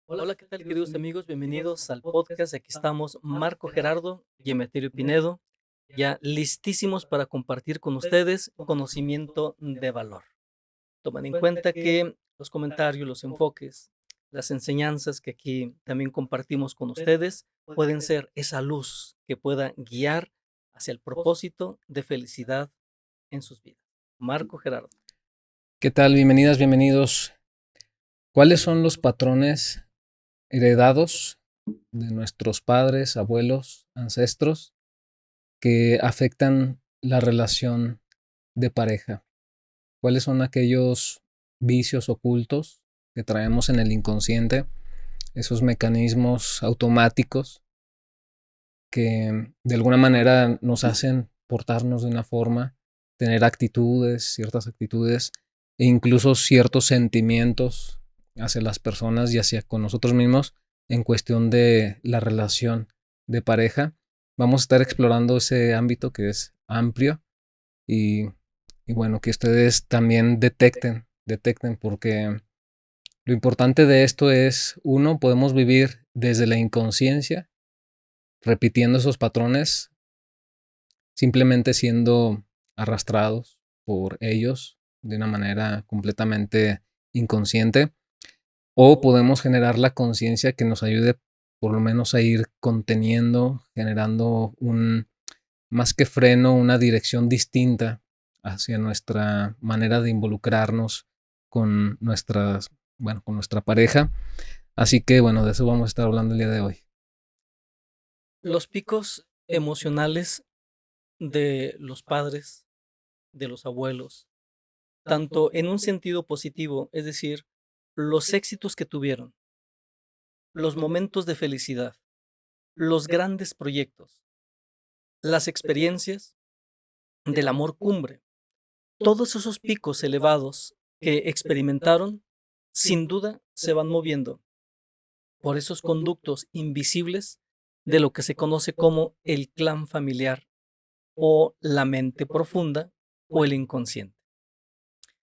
Hola, ¿qué tal, queridos amigos? Bienvenidos al podcast. Aquí estamos Marco Gerardo y Emeterio Pinedo, ya listísimos para compartir con ustedes conocimiento de valor. Tomen en cuenta que los comentarios, los enfoques, las enseñanzas que aquí también compartimos con ustedes pueden ser esa luz que pueda guiar hacia el propósito de felicidad en sus vidas. Marco Gerardo. ¿Qué tal? Bienvenidas, bienvenidos. ¿Cuáles son los patrones heredados de nuestros padres, abuelos, ancestros que afectan la relación de pareja? ¿Cuáles son aquellos vicios ocultos que traemos en el inconsciente? Esos mecanismos automáticos que de alguna manera nos hacen portarnos de una forma, tener actitudes, ciertas actitudes e incluso ciertos sentimientos hacia las personas y hacia con nosotros mismos en cuestión de la relación de pareja. Vamos a estar explorando ese ámbito que es amplio y, y bueno, que ustedes también detecten porque lo importante de esto es, uno, podemos vivir desde la inconsciencia repitiendo esos patrones, simplemente siendo arrastrados por ellos de una manera completamente inconsciente, o podemos generar la conciencia que nos ayude por lo menos a ir conteniendo, generando un, más que freno, una dirección distinta hacia nuestra manera de involucrarnos con nuestras, bueno, con nuestra pareja. Así que bueno, de eso vamos a estar hablando el día de hoy. Los picos emocionales de los padres, de los abuelos, tanto en un sentido positivo, es decir, los éxitos que tuvieron, los momentos de felicidad, los grandes proyectos, las experiencias del amor cumbre, todos esos picos elevados que experimentaron, sin duda se van moviendo por esos conductos invisibles de lo que se conoce como el clan familiar o la mente profunda o el inconsciente.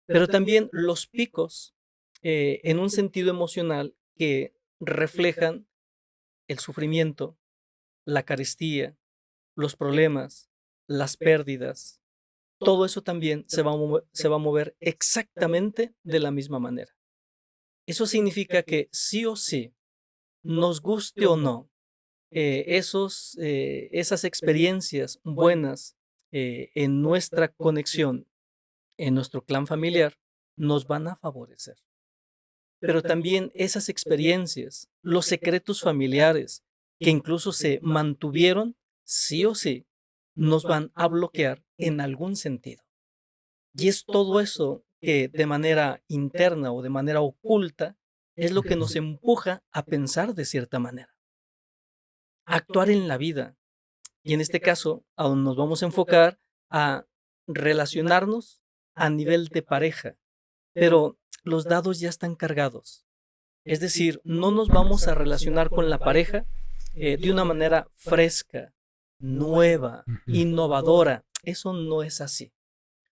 Pero también los picos en un sentido emocional que reflejan el sufrimiento, la carestía, los problemas, las pérdidas, todo eso también se va a mover exactamente de la misma manera. Eso significa que sí o sí, nos guste o no, esas experiencias buenas en nuestra conexión, en nuestro clan familiar, nos van a favorecer. Pero también esas experiencias, los secretos familiares, que incluso se mantuvieron, sí o sí, nos van a bloquear en algún sentido. Y es todo eso que de manera interna o de manera oculta es lo que nos empuja a pensar de cierta manera, a actuar en la vida. Y en este caso, aún nos vamos a enfocar a relacionarnos a nivel de pareja, pero los dados ya están cargados. Es decir, no nos vamos a relacionar con la pareja de una manera fresca, nueva, innovadora. Eso no es así.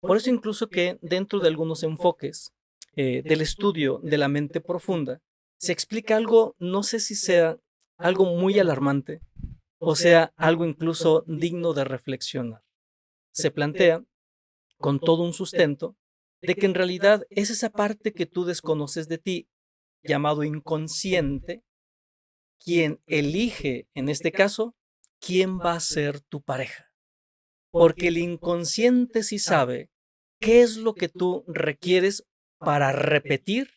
Por eso incluso que dentro de algunos enfoques del estudio de la mente profunda, se explica algo, no sé si sea algo muy alarmante o sea algo incluso digno de reflexionar. Se plantea con todo un sustento de que en realidad es esa parte que tú desconoces de ti, llamado inconsciente, quien elige, en este caso, quién va a ser tu pareja. Porque el inconsciente sí sabe qué es lo que tú requieres para repetir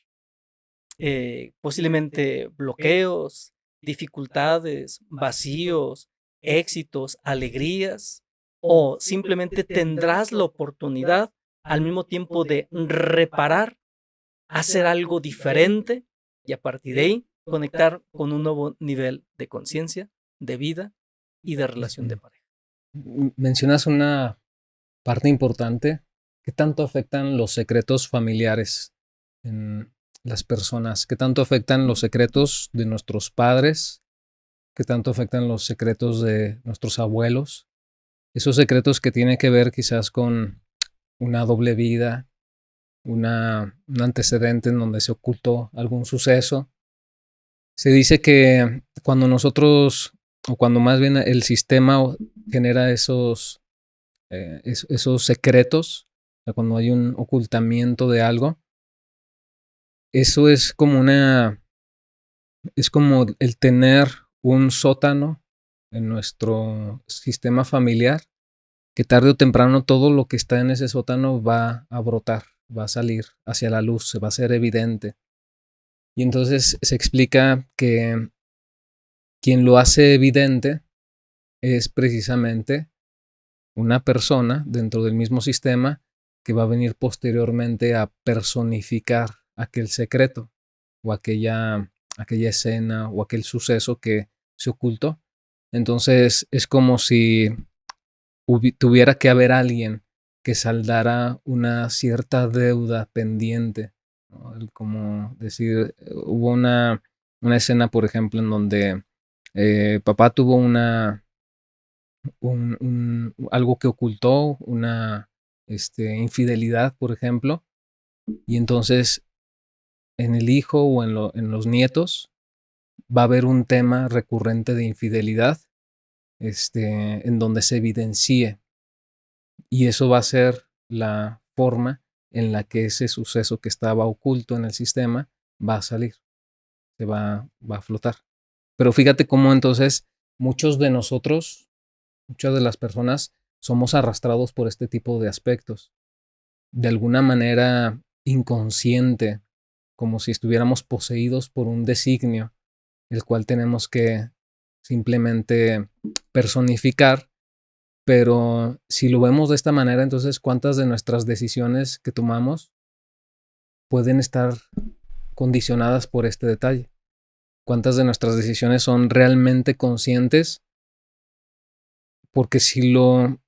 posiblemente bloqueos, dificultades, vacíos, éxitos, alegrías, o simplemente tendrás la oportunidad al mismo tiempo de reparar, hacer algo diferente y a partir de ahí conectar con un nuevo nivel de conciencia, de vida y de relación de pareja. Mencionas una parte importante. ¿Qué tanto afectan los secretos familiares en las personas? ¿Qué tanto afectan los secretos de nuestros padres? ¿Qué tanto afectan los secretos de nuestros abuelos? Esos secretos que tienen que ver quizás con una doble vida, un antecedente en donde se ocultó algún suceso Se dice que cuando nosotros, o cuando más bien el sistema genera esos secretos, o sea, cuando hay un ocultamiento de algo, eso es como el tener un sótano en nuestro sistema familiar, que tarde o temprano todo lo que está en ese sótano va a brotar, va a salir hacia la luz, se va a hacer evidente. Y entonces se explica que quien lo hace evidente es precisamente una persona dentro del mismo sistema que va a venir posteriormente a personificar aquel secreto o aquella escena o aquel suceso que se ocultó. Entonces es como si tuviera que haber alguien que saldara una cierta deuda pendiente, ¿no? Como decir, hubo una escena, por ejemplo, en donde papá tuvo algo que ocultó, una infidelidad, por ejemplo, y entonces en el hijo o en los nietos va a haber un tema recurrente de infidelidad, en donde se evidencie, y eso va a ser la forma en la que ese suceso que estaba oculto en el sistema va a salir, va a flotar. Pero fíjate cómo entonces muchos de nosotros, muchas de las personas, somos arrastrados por este tipo de aspectos, de alguna manera inconsciente, como si estuviéramos poseídos por un designio, el cual tenemos que simplemente personificar. Pero si lo vemos de esta manera, entonces, ¿cuántas de nuestras decisiones que tomamos pueden estar condicionadas por este detalle? ¿Cuántas de nuestras decisiones son realmente conscientes? Porque si lo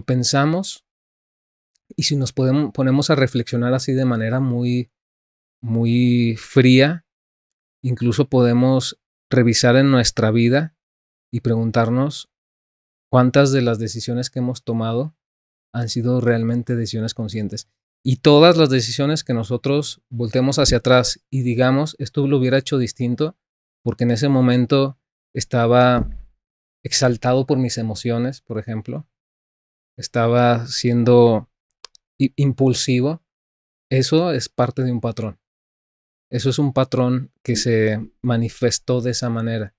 pensamos y si nos ponemos a reflexionar así de manera muy, muy fría, incluso podemos revisar en nuestra vida y preguntarnos cuántas de las decisiones que hemos tomado han sido realmente decisiones conscientes. Y todas las decisiones que nosotros volteemos hacia atrás y digamos, esto lo hubiera hecho distinto, porque en ese momento estaba exaltado por mis emociones, por ejemplo, estaba siendo impulsivo, eso es parte de un patrón. Eso es un patrón que se manifestó de esa manera.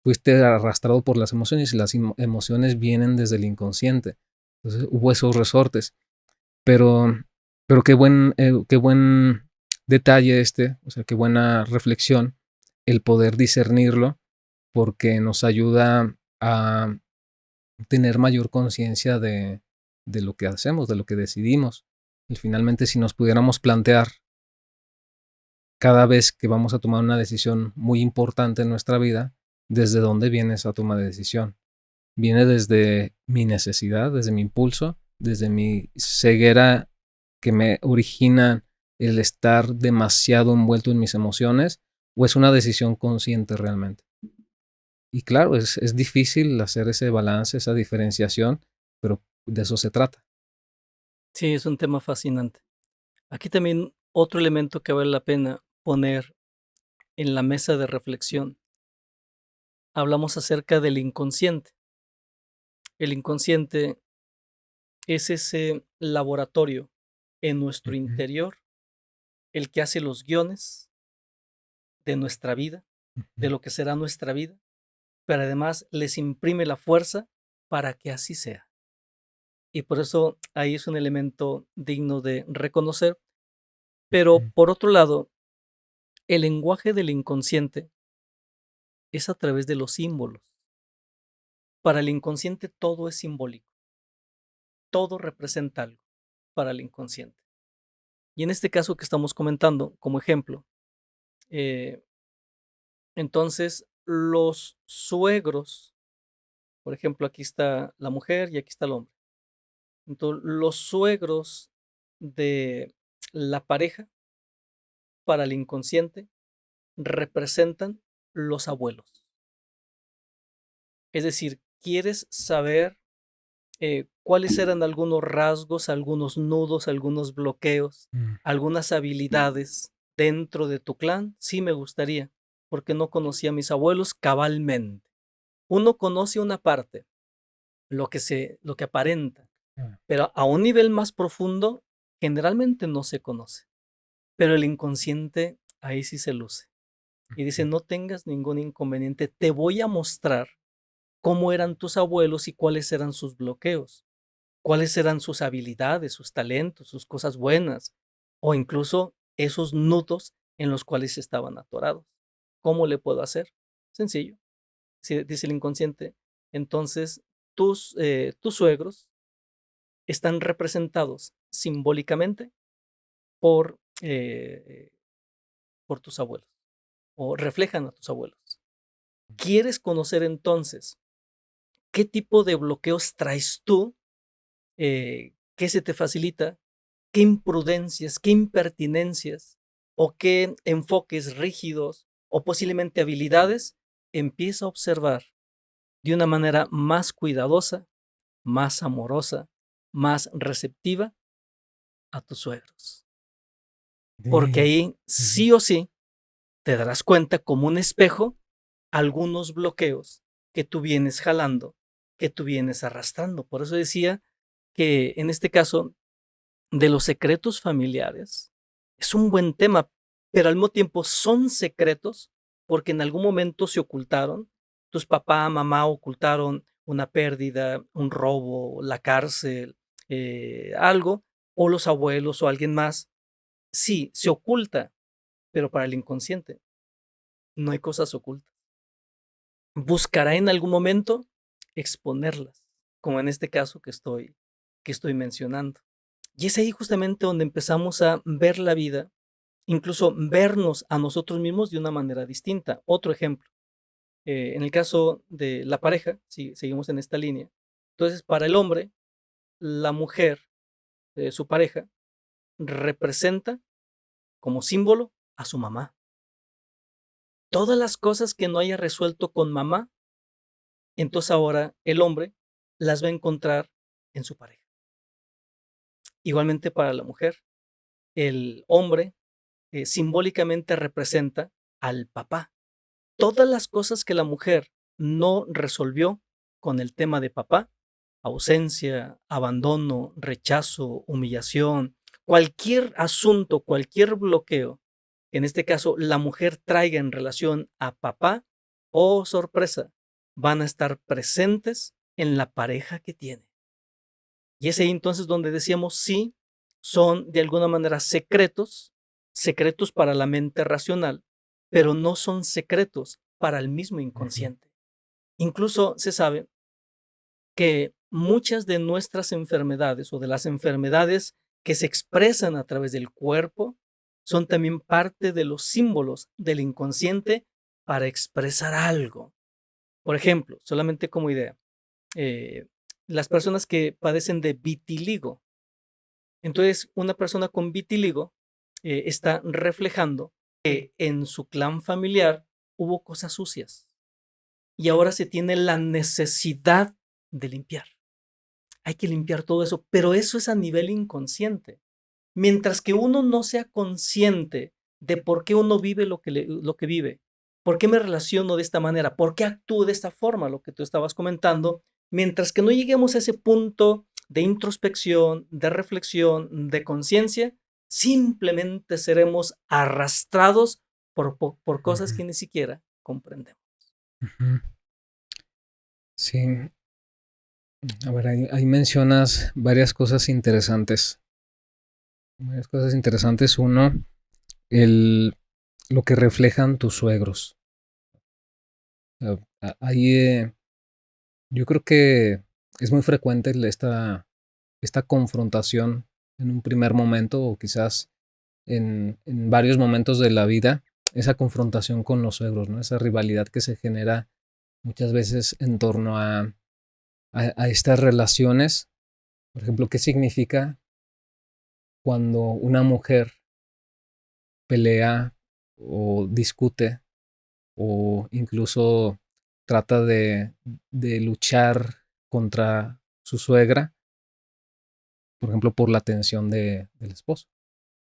Fuiste arrastrado por las emociones y las emociones vienen desde el inconsciente. Entonces hubo esos resortes. Pero, pero qué buen detalle o sea, qué buena reflexión el poder discernirlo, porque nos ayuda a tener mayor conciencia de lo que hacemos, de lo que decidimos. Y finalmente, si nos pudiéramos plantear cada vez que vamos a tomar una decisión muy importante en nuestra vida, ¿desde dónde viene esa toma de decisión? ¿Viene desde mi necesidad, desde mi impulso, desde mi ceguera que me origina el estar demasiado envuelto en mis emociones, o es una decisión consciente realmente? Y claro, es difícil hacer ese balance, esa diferenciación, pero de eso se trata. Sí, es un tema fascinante. Aquí también otro elemento que vale la pena poner en la mesa de reflexión. Hablamos acerca del inconsciente. El inconsciente es ese laboratorio en nuestro Ujú, interior, el que hace los guiones de nuestra vida, de ujú, lo que será nuestra vida, pero además les imprime la fuerza para que así sea. Y por eso ahí es un elemento digno de reconocer. Pero ujú. por otro lado, el lenguaje del inconsciente es a través de los símbolos. Para el inconsciente todo es simbólico, todo representa algo para el inconsciente. Y en este caso que estamos comentando como ejemplo, eh, entonces los suegros, por ejemplo, aquí está la mujer y aquí está el hombre. Entonces, los suegros de la pareja para el inconsciente representan los abuelos. Es decir, quieres saber cuáles eran algunos rasgos, algunos nudos, algunos bloqueos, Mm, algunas habilidades dentro de tu clan. Sí, me gustaría. porque no conocía a mis abuelos cabalmente. Uno conoce una parte, lo que aparenta, Ah, pero a un nivel más profundo generalmente no se conoce. Pero el inconsciente ahí sí se luce. Y dice, ujú. no tengas ningún inconveniente, te voy a mostrar cómo eran tus abuelos y cuáles eran sus bloqueos, cuáles eran sus habilidades, sus talentos, sus cosas buenas, o incluso esos nudos en los cuales estaban atorados. ¿Cómo le puedo hacer? Sencillo, dice el inconsciente. Entonces, tus suegros están representados simbólicamente por, por tus abuelos o reflejan a tus abuelos. ¿Quieres conocer entonces qué tipo de bloqueos traes tú? ¿Qué se te facilita? ¿Qué imprudencias, qué impertinencias o qué enfoques rígidos o posiblemente habilidades empieza a observar de una manera más cuidadosa, más amorosa, más receptiva a tus suegros? Porque Sí. ahí Ujú. sí o sí te darás cuenta como un espejo algunos bloqueos que tú vienes jalando, que tú vienes arrastrando. Por eso decía que en este caso de los secretos familiares es un buen tema, pero al mismo tiempo son secretos porque en algún momento se ocultaron. Tus papá, mamá ocultaron una pérdida, un robo, la cárcel, algo, o los abuelos o alguien más. Sí, se oculta, pero para el inconsciente no hay cosas ocultas. Buscará en algún momento exponerlas, como en este caso que estoy mencionando. Y es ahí justamente donde empezamos a ver la vida, incluso vernos a nosotros mismos de una manera distinta. Otro ejemplo, en el caso de la pareja, si seguimos en esta línea, entonces para el hombre, la mujer, su pareja, representa como símbolo a su mamá. Todas las cosas que no haya resuelto con mamá, entonces ahora el hombre las va a encontrar en su pareja. Igualmente para la mujer, el hombre simbólicamente representa al papá. Todas las cosas que la mujer no resolvió con el tema de papá, ausencia, abandono, rechazo, humillación, cualquier asunto, cualquier bloqueo, en este caso la mujer traiga en relación a papá, oh sorpresa, van a estar presentes en la pareja que tiene. Y es ahí entonces donde decíamos, sí, son de alguna manera secretos, secretos para la mente racional, pero no son secretos para el mismo Ujú. inconsciente. Incluso se sabe que muchas de nuestras enfermedades o de las enfermedades que se expresan a través del cuerpo son también parte de los símbolos del inconsciente para expresar algo. Por ejemplo, solamente como idea, eh, las personas que padecen de vitiligo. Entonces, una persona con vitiligo está reflejando que en su clan familiar hubo cosas sucias y ahora se tiene la necesidad de limpiar. Hay que limpiar todo eso, pero eso es a nivel inconsciente. Mientras que uno no sea consciente de por qué uno vive lo que vive, por qué me relaciono de esta manera, por qué actúo de esta forma, lo que tú estabas comentando, mientras que no lleguemos a ese punto de introspección, de reflexión, de conciencia, simplemente seremos arrastrados por cosas Ujú. que ni siquiera comprendemos. Ujú. Sí, a ver, ahí mencionas varias cosas interesantes. Varias cosas interesantes. Uno, el, lo que reflejan tus suegros. Ahí yo creo que es muy frecuente esta confrontación en un primer momento o quizás en varios momentos de la vida, esa confrontación con los suegros, ¿no? Esa rivalidad que se genera muchas veces en torno a estas relaciones. Por ejemplo, ¿qué significa cuando una mujer pelea o discute o incluso trata de luchar contra su suegra, por ejemplo, por la atención del esposo?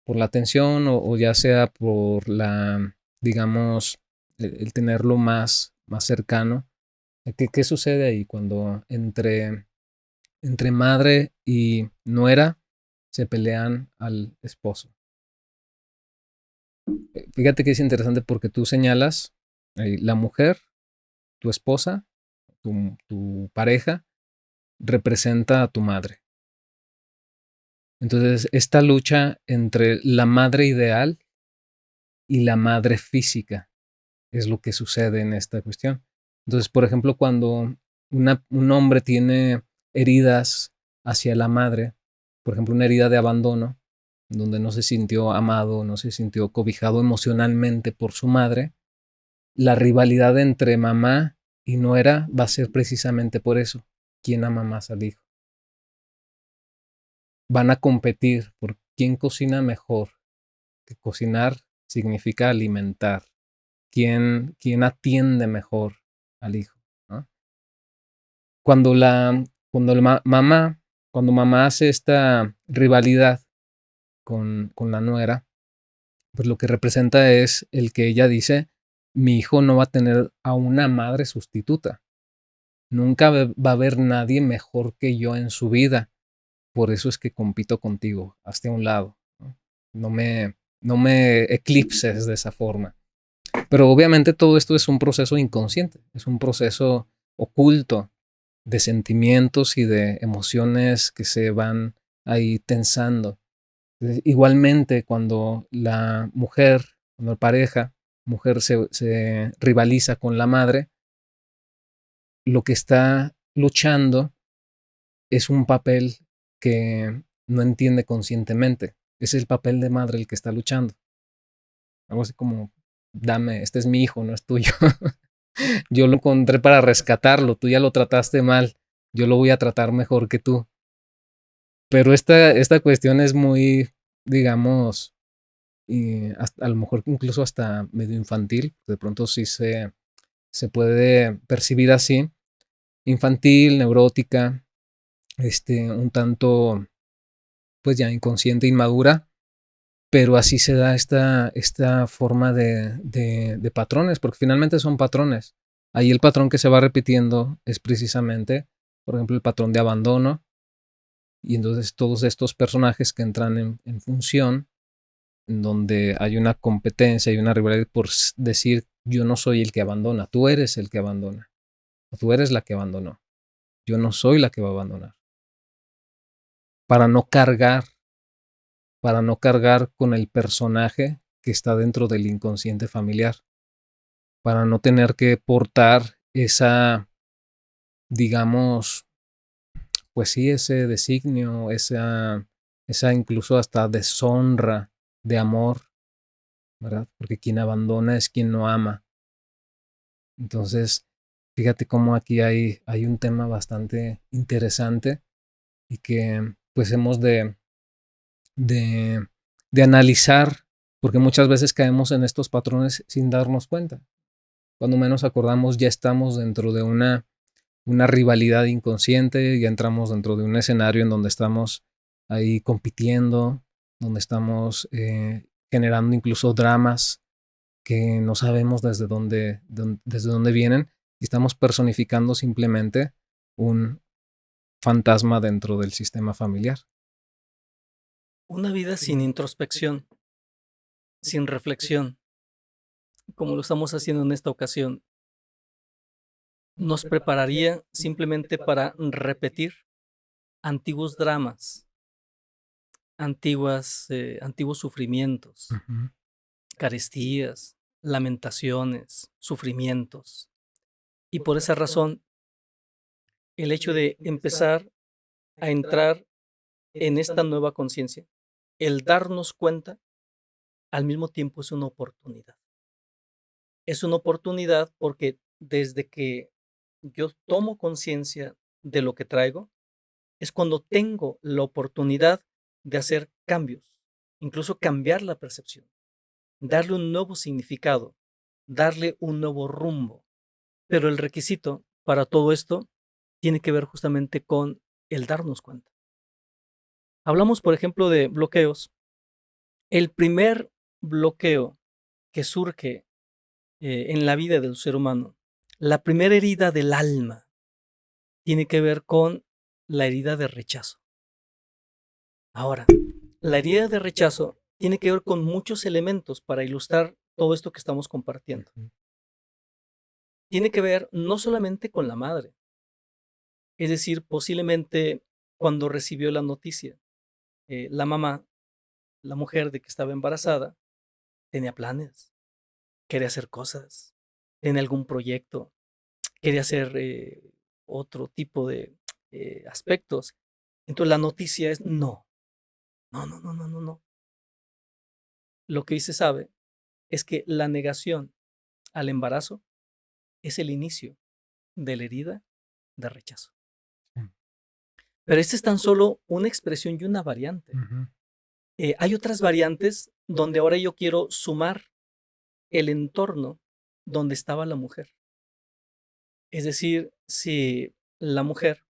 Por la atención o ya sea por la, digamos, el tenerlo más cercano. ¿Qué sucede ahí cuando entre madre y nuera se pelean al esposo? Fíjate que es interesante porque tú señalas la mujer, tu esposa, tu pareja, representa a tu madre. Entonces, esta lucha entre la madre ideal y la madre física es lo que sucede en esta cuestión. Entonces, por ejemplo, cuando un hombre tiene heridas hacia la madre, por ejemplo, una herida de abandono, donde no se sintió amado, no se sintió cobijado emocionalmente por su madre, la rivalidad entre mamá y nuera va a ser precisamente por eso. ¿Quién ama más al hijo? Van a competir por quién cocina mejor, que cocinar significa alimentar. ¿Quién atiende mejor al hijo? ¿No? Cuando cuando mamá hace esta rivalidad con la nuera, pues lo que representa es el que ella dice, mi hijo no va a tener a una madre sustituta. Nunca va a haber nadie mejor que yo en su vida. Por eso es que compito contigo, hazte a un lado. ¿No? No me eclipses de esa forma. Pero obviamente todo esto es un proceso inconsciente, es un proceso oculto de sentimientos y de emociones que se van ahí tensando. Igualmente, cuando cuando la pareja, mujer se rivaliza con la madre, lo que está luchando es un papel que no entiende conscientemente. Es el papel de madre el que está luchando. Algo así como, dame, este es mi hijo, no es tuyo. Yo lo encontré para rescatarlo, tú ya lo trataste mal, yo lo voy a tratar mejor que tú. Pero esta cuestión es muy, digamos, a lo mejor incluso hasta medio infantil, de pronto sí se puede percibir así, infantil, neurótica, un tanto, pues ya inconsciente, inmadura, pero así se da esta forma de patrones, porque finalmente son patrones. Ahí el patrón que se va repitiendo es precisamente, por ejemplo, el patrón de abandono, y entonces todos estos personajes que entran en función, en donde hay una competencia y una rivalidad por decir yo no soy el que abandona, tú eres el que abandona, o tú eres la que abandonó, yo no soy la que va a abandonar. Para no cargar, para no cargar con el personaje que está dentro del inconsciente familiar, para no tener que portar esa, digamos, pues sí, ese designio, esa incluso hasta deshonra de amor, ¿verdad? Porque quien abandona es quien no ama. Entonces, fíjate cómo aquí hay un tema bastante interesante y que pues hemos de, de analizar, porque muchas veces caemos en estos patrones sin darnos cuenta. Cuando menos acordamos, ya estamos dentro de una rivalidad inconsciente, ya entramos dentro de un escenario en donde estamos ahí compitiendo, donde estamos generando incluso dramas que no sabemos desde dónde vienen y estamos personificando simplemente un fantasma dentro del sistema familiar. Una vida sin introspección, sin reflexión, como lo estamos haciendo en esta ocasión, nos prepararía simplemente para repetir antiguos dramas, antiguos sufrimientos, Ujú. carestías, lamentaciones, sufrimientos. Y por esa razón, el hecho de empezar a entrar en esta nueva conciencia, el darnos cuenta, al mismo tiempo es una oportunidad. Es una oportunidad porque desde que yo tomo conciencia de lo que traigo, es cuando tengo la oportunidad de hacer cambios, incluso cambiar la percepción, darle un nuevo significado, darle un nuevo rumbo. Pero el requisito para todo esto tiene que ver justamente con el darnos cuenta. Hablamos, por ejemplo, de bloqueos. El primer bloqueo que surge en la vida del ser humano, la primera herida del alma tiene que ver con la herida de rechazo. Ahora, la herida de rechazo tiene que ver con muchos elementos para ilustrar todo esto que estamos compartiendo. Tiene que ver no solamente con la madre, es decir, posiblemente cuando recibió la noticia, la mamá, la mujer de que estaba embarazada, tenía planes, quería hacer cosas, tenía algún proyecto, quería hacer otro tipo de aspectos. Entonces la noticia es no, no, no, no, no, no, no. Lo que se sabe es que la negación al embarazo es el inicio de la herida de rechazo. Pero esta es tan solo una expresión y una variante. Hay otras variantes donde ahora yo quiero sumar el entorno donde estaba la mujer. Es decir, si la mujer,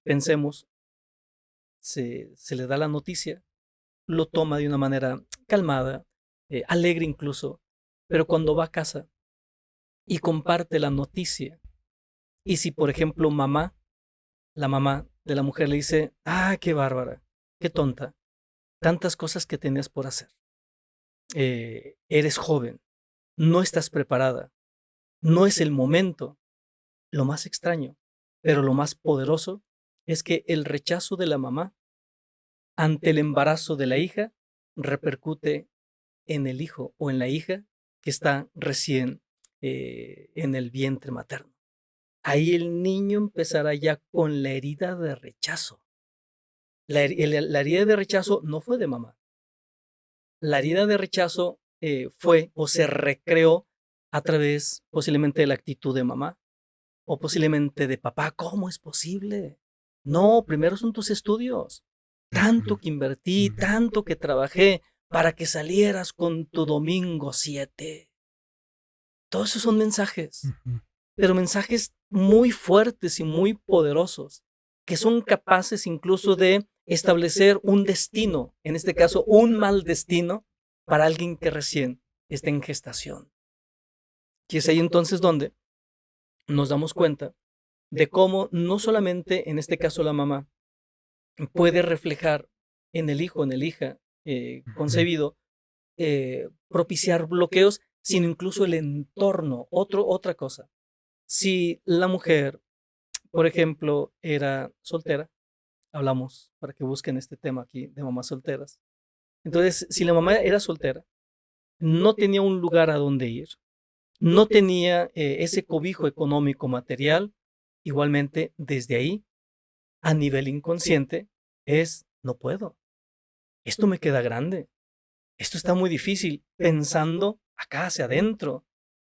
pensemos, se le da la noticia, lo toma de una manera calmada, alegre incluso, pero cuando va a casa y comparte la noticia, y si por ejemplo la mamá de la mujer le dice, ah, qué bárbara, qué tonta, tantas cosas que tenías por hacer, eres joven, no estás preparada, no es el momento. Lo más extraño, pero lo más poderoso, es que el rechazo de la mamá ante el embarazo de la hija repercute en el hijo o en la hija que está recién en el vientre materno. Ahí el niño empezará ya con la herida de rechazo. La herida de rechazo no fue de mamá. La herida de rechazo fue o se recreó a través posiblemente de la actitud de mamá o posiblemente de papá. ¿Cómo es posible? No, primero son tus estudios. Tanto que invertí, tanto que trabajé para que salieras con tu domingo 7. Todos esos son mensajes, pero mensajes muy fuertes y muy poderosos, que son capaces incluso de establecer un destino, en este caso un mal destino, para alguien que recién está en gestación. Y es ahí entonces donde nos damos cuenta de cómo no solamente, en este caso la mamá, puede reflejar en el hijo, en la hija concebido, propiciar bloqueos, sino incluso el entorno, otra cosa. Si la mujer, por ejemplo, era soltera, hablamos para que busquen este tema aquí de mamás solteras. Entonces, si la mamá era soltera, no tenía un lugar a donde ir, no tenía ese cobijo económico material, igualmente desde ahí, a nivel inconsciente, no puedo, esto me queda grande, esto está muy difícil, pensando acá hacia adentro.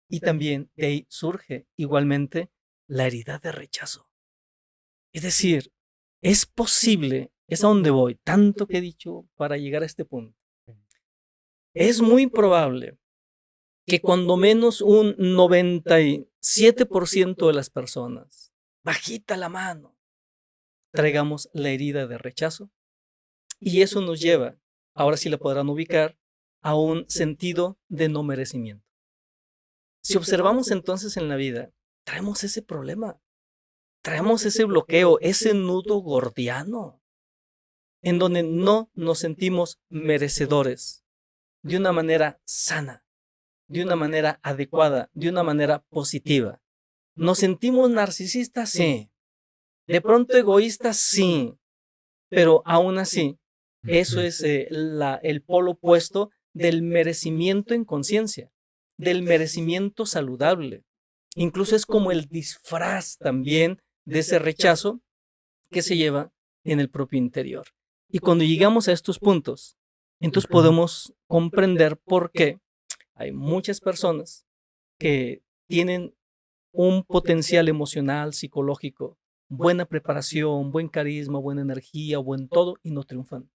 Y también de ahí surge igualmente la herida de rechazo. Es decir, es posible, es a donde voy, tanto que he dicho para llegar a este punto. Es muy probable que cuando menos un 97% de las personas, bajita la mano, traigamos la herida de rechazo. Y eso nos lleva, ahora sí la podrán ubicar, a un sentido de no merecimiento. Si observamos entonces en la vida, traemos ese problema, traemos ese bloqueo, ese nudo gordiano, en donde no nos sentimos merecedores de una manera sana, de una manera adecuada, de una manera positiva. ¿Nos sentimos narcisistas? Sí. De pronto egoístas, sí. Pero aún así, eso es el polo opuesto del merecimiento en conciencia, del merecimiento saludable. Incluso es como el disfraz también de ese rechazo que se lleva en el propio interior. Y cuando llegamos a estos puntos, entonces podemos comprender por qué hay muchas personas que tienen un potencial emocional, psicológico, buena preparación, buen carisma, buena energía, buen todo, y no triunfan.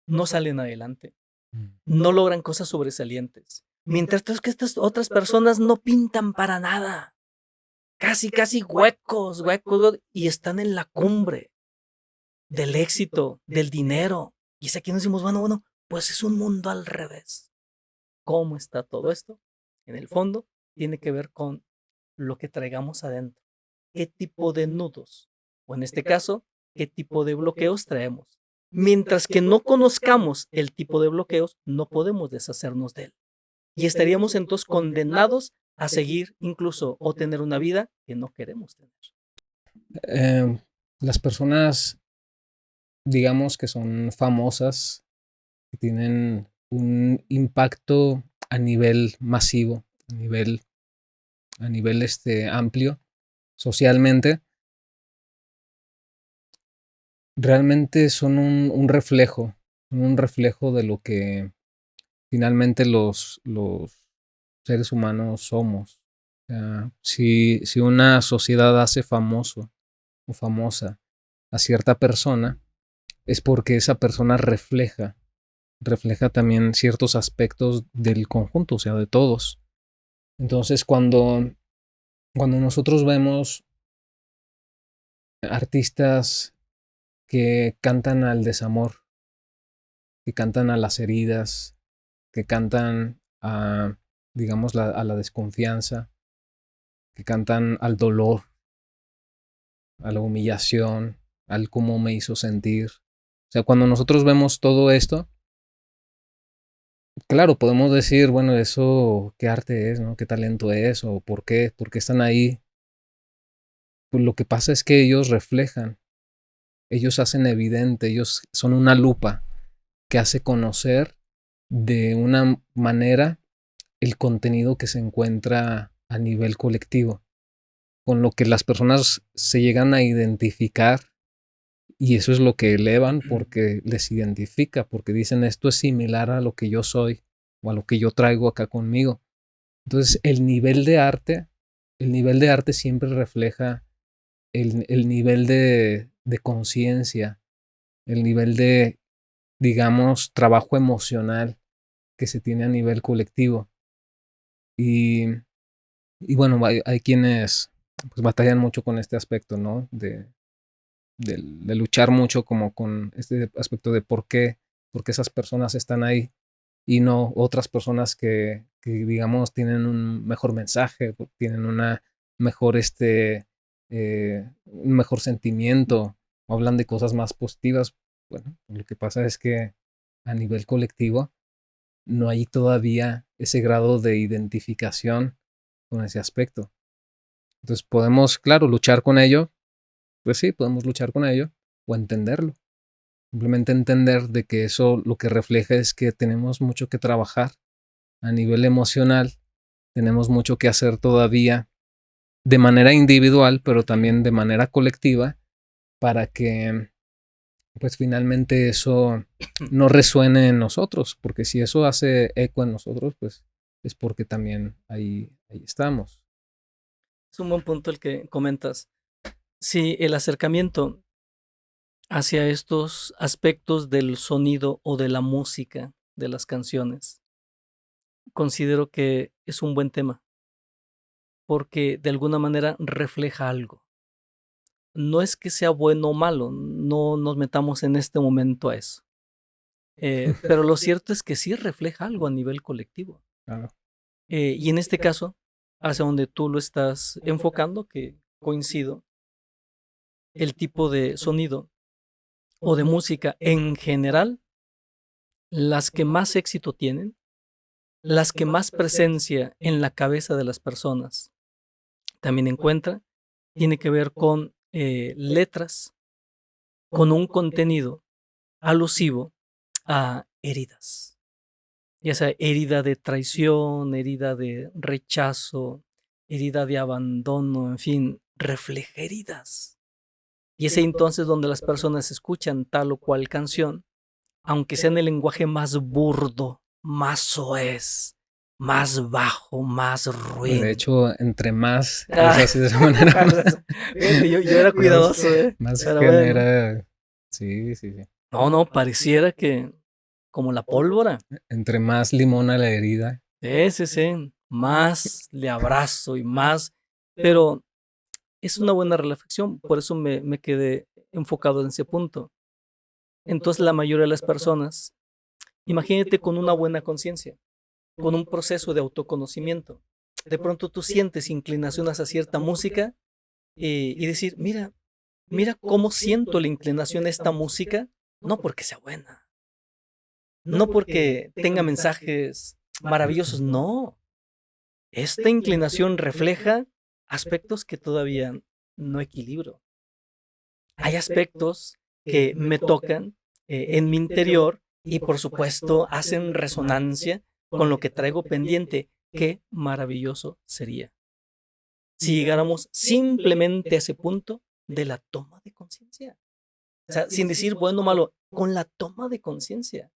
No salen adelante. No logran cosas sobresalientes. Mientras que estas otras personas no pintan para nada. Casi huecos, y están en la cumbre del éxito, del dinero. Y es aquí nos decimos, bueno, pues es un mundo al revés. ¿Cómo está todo esto? En el fondo, tiene que ver con lo que traigamos adentro. ¿Qué tipo de nudos? O en este caso, ¿qué tipo de bloqueos traemos? Mientras que no conozcamos el tipo de bloqueos, no podemos deshacernos de él. Y estaríamos entonces condenados a seguir incluso o tener una vida que no queremos tener. Las personas, digamos que son famosas, que tienen un impacto a nivel masivo, a nivel amplio, socialmente, realmente son un reflejo, de lo que finalmente los seres humanos somos. O sea, si una sociedad hace famoso o famosa a cierta persona, es porque esa persona refleja también ciertos aspectos del conjunto, o sea, de todos. Entonces, cuando nosotros vemos artistas que cantan al desamor, que cantan a las heridas, que cantan a, digamos, a la desconfianza, que cantan al dolor, a la humillación, al cómo me hizo sentir. O sea, cuando nosotros vemos todo esto, claro, podemos decir, bueno, eso, qué arte es, ¿no? ¿Qué talento es? ¿O por qué están ahí? Pues lo que pasa es que ellos reflejan, ellos hacen evidente, ellos son una lupa que hace conocer de una manera el contenido que se encuentra a nivel colectivo, con lo que las personas se llegan a identificar y eso es lo que elevan porque les identifica, porque dicen esto es similar a lo que yo soy o a lo que yo traigo acá conmigo. Entonces el nivel de arte siempre refleja el nivel de conciencia, el nivel de, digamos, trabajo emocional que se tiene a nivel colectivo. Y, y bueno, hay quienes pues, batallan mucho con este aspecto, ¿no? De luchar mucho como con este aspecto de por qué esas personas están ahí y no otras personas que digamos tienen un mejor mensaje, tienen una mejor un mejor sentimiento, o hablan de cosas más positivas. Bueno, lo que pasa es que a nivel colectivo no hay todavía ese grado de identificación con ese aspecto. Entonces podemos, claro, luchar con ello, pues sí, podemos luchar con ello o entenderlo. Simplemente entender de que eso lo que refleja es que tenemos mucho que trabajar a nivel emocional, tenemos mucho que hacer todavía de manera individual, pero también de manera colectiva, para que pues finalmente eso no resuene en nosotros, porque si eso hace eco en nosotros, pues es porque también ahí estamos. Es un buen punto el que comentas. Sí, el acercamiento hacia estos aspectos del sonido o de la música de las canciones, considero que es un buen tema, porque de alguna manera refleja algo. No es que sea bueno o malo, no nos metamos en este momento a eso. Pero lo cierto es que sí refleja algo a nivel colectivo. Claro. Y en este caso, hacia donde tú lo estás enfocando, que coincido, el tipo de sonido o de música en general, las que más éxito tienen, las que más presencia en la cabeza de las personas también encuentra, tiene que ver con letras, con un contenido alusivo a heridas, ya sea herida de traición, herida de rechazo, herida de abandono, en fin, refleja heridas. Y es entonces donde las personas escuchan tal o cual canción, aunque sea en el lenguaje más burdo, más soez, más bajo, más De ruin. hecho, entre más es Ah, así de esa manera, fíjate, yo era más, cuidadoso, más pero bueno. genera. Sí, sí, sí. No, no, pareciera que como la pólvora. Entre más limona la herida. Sí, más le abrazo y más, pero es una buena reflexión, por eso me quedé enfocado en ese punto. Entonces, la mayoría de las personas, imagínate con una buena conciencia, con un proceso de autoconocimiento. de pronto tú sientes inclinación hacia cierta música y decir, mira cómo siento la inclinación a esta música, no porque sea buena, no porque tenga mensajes maravillosos, no. Esta inclinación refleja aspectos que todavía no equilibro. Hay aspectos que me tocan en mi interior y por supuesto hacen resonancia con lo que traigo pendiente. Qué maravilloso sería si llegáramos simplemente a ese punto de la toma de conciencia. O sea, sin decir bueno o malo, con la toma de conciencia.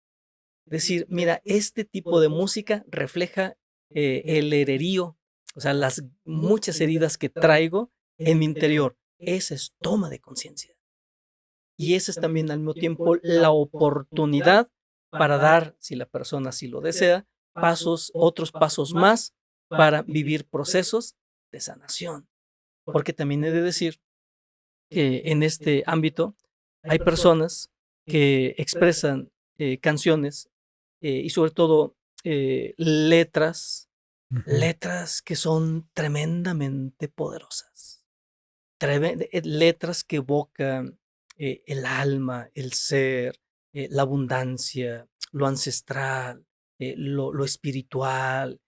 Decir, mira, este tipo de música refleja el hererío, o sea, las muchas heridas que traigo en mi interior. Esa es toma de conciencia. Y esa es también al mismo tiempo la oportunidad para dar, si la persona así lo desea, otros pasos más para vivir procesos de sanación. Porque también he de decir que en este ámbito hay personas que expresan canciones y sobre todo letras que son tremendamente poderosas. Letras que evocan el alma, el ser, la abundancia, lo ancestral, lo espiritual.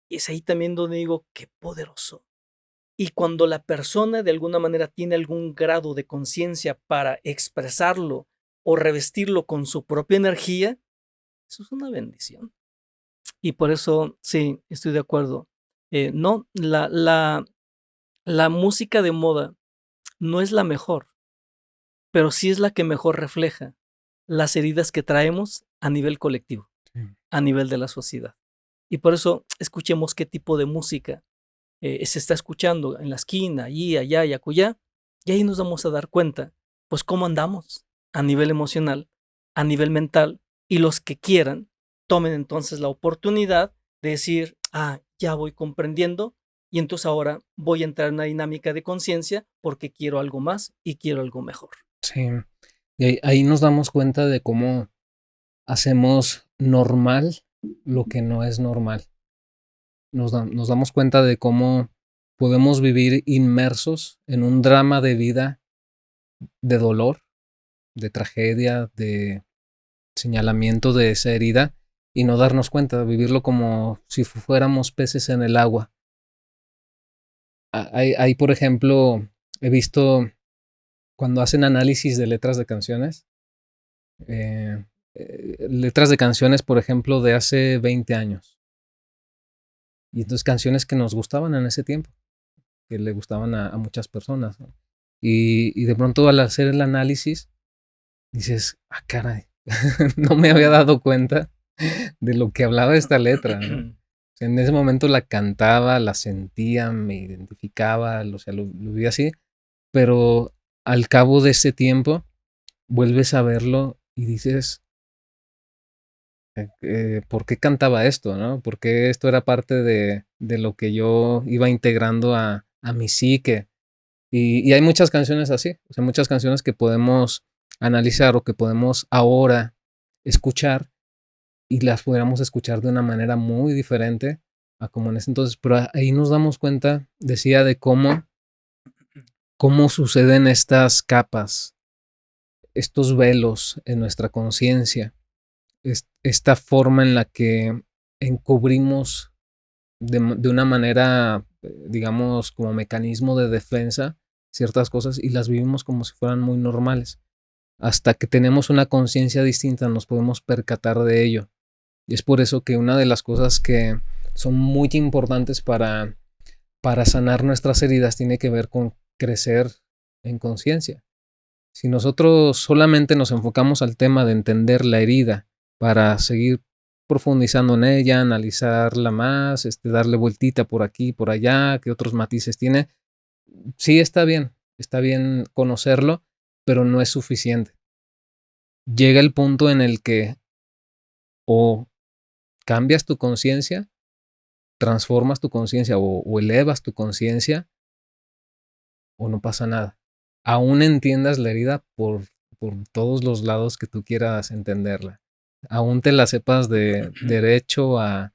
Y es ahí también donde digo, qué poderoso. Y cuando la persona de alguna manera tiene algún grado de conciencia para expresarlo o revestirlo con su propia energía, eso es una bendición. Y por eso, sí, estoy de acuerdo. No, la música de moda no es la mejor, pero sí es la que mejor refleja las heridas que traemos a nivel colectivo, a nivel de la sociedad. Y por eso escuchemos qué tipo de música se está escuchando en la esquina, allí, allá y acullá, y ahí nos vamos a dar cuenta, pues, cómo andamos a nivel emocional, a nivel mental, y los que quieran, tomen entonces la oportunidad de decir, ya voy comprendiendo, y entonces ahora voy a entrar en una dinámica de conciencia porque quiero algo más y quiero algo mejor. Sí, y ahí nos damos cuenta de cómo hacemos normal lo que no es normal. Nos damos cuenta de cómo podemos vivir inmersos en un drama de vida, de dolor, de tragedia, de señalamiento de esa herida y no darnos cuenta, vivirlo como si fuéramos peces en el agua. Hay, por ejemplo, he visto cuando hacen análisis de letras de canciones, letras de canciones, por ejemplo, de hace 20 años. Y entonces canciones que nos gustaban en ese tiempo, que le gustaban a muchas personas, ¿no? Y de pronto al hacer el análisis, dices, caray, no me había dado cuenta de lo que hablaba esta letra, ¿no? O sea, en ese momento la cantaba, la sentía, me identificaba, o sea, lo vi así, pero al cabo de ese tiempo vuelves a verlo y dices, ¿por qué cantaba esto, no? ¿Por qué esto era parte de lo que yo iba integrando a mi psique? Y hay muchas canciones así, o sea, muchas canciones que podemos analizar o que podemos ahora escuchar y las pudiéramos escuchar de una manera muy diferente a como en ese entonces. Pero ahí nos damos cuenta, decía, de cómo suceden estas capas, estos velos en nuestra conciencia, esta forma en la que encubrimos de una manera, digamos, como mecanismo de defensa ciertas cosas y las vivimos como si fueran muy normales. Hasta que tenemos una conciencia distinta nos podemos percatar de ello. Y es por eso que una de las cosas que son muy importantes para sanar nuestras heridas tiene que ver con crecer en conciencia. Si nosotros solamente nos enfocamos al tema de entender la herida para seguir profundizando en ella, analizarla más, darle vueltita por aquí, por allá, qué otros matices tiene, sí está bien conocerlo, pero no es suficiente. Llega el punto en el que o cambias tu conciencia, transformas tu conciencia o elevas tu conciencia o no pasa nada. Aún entiendas la herida por todos los lados que tú quieras entenderla. Aún te la sepas de derecho a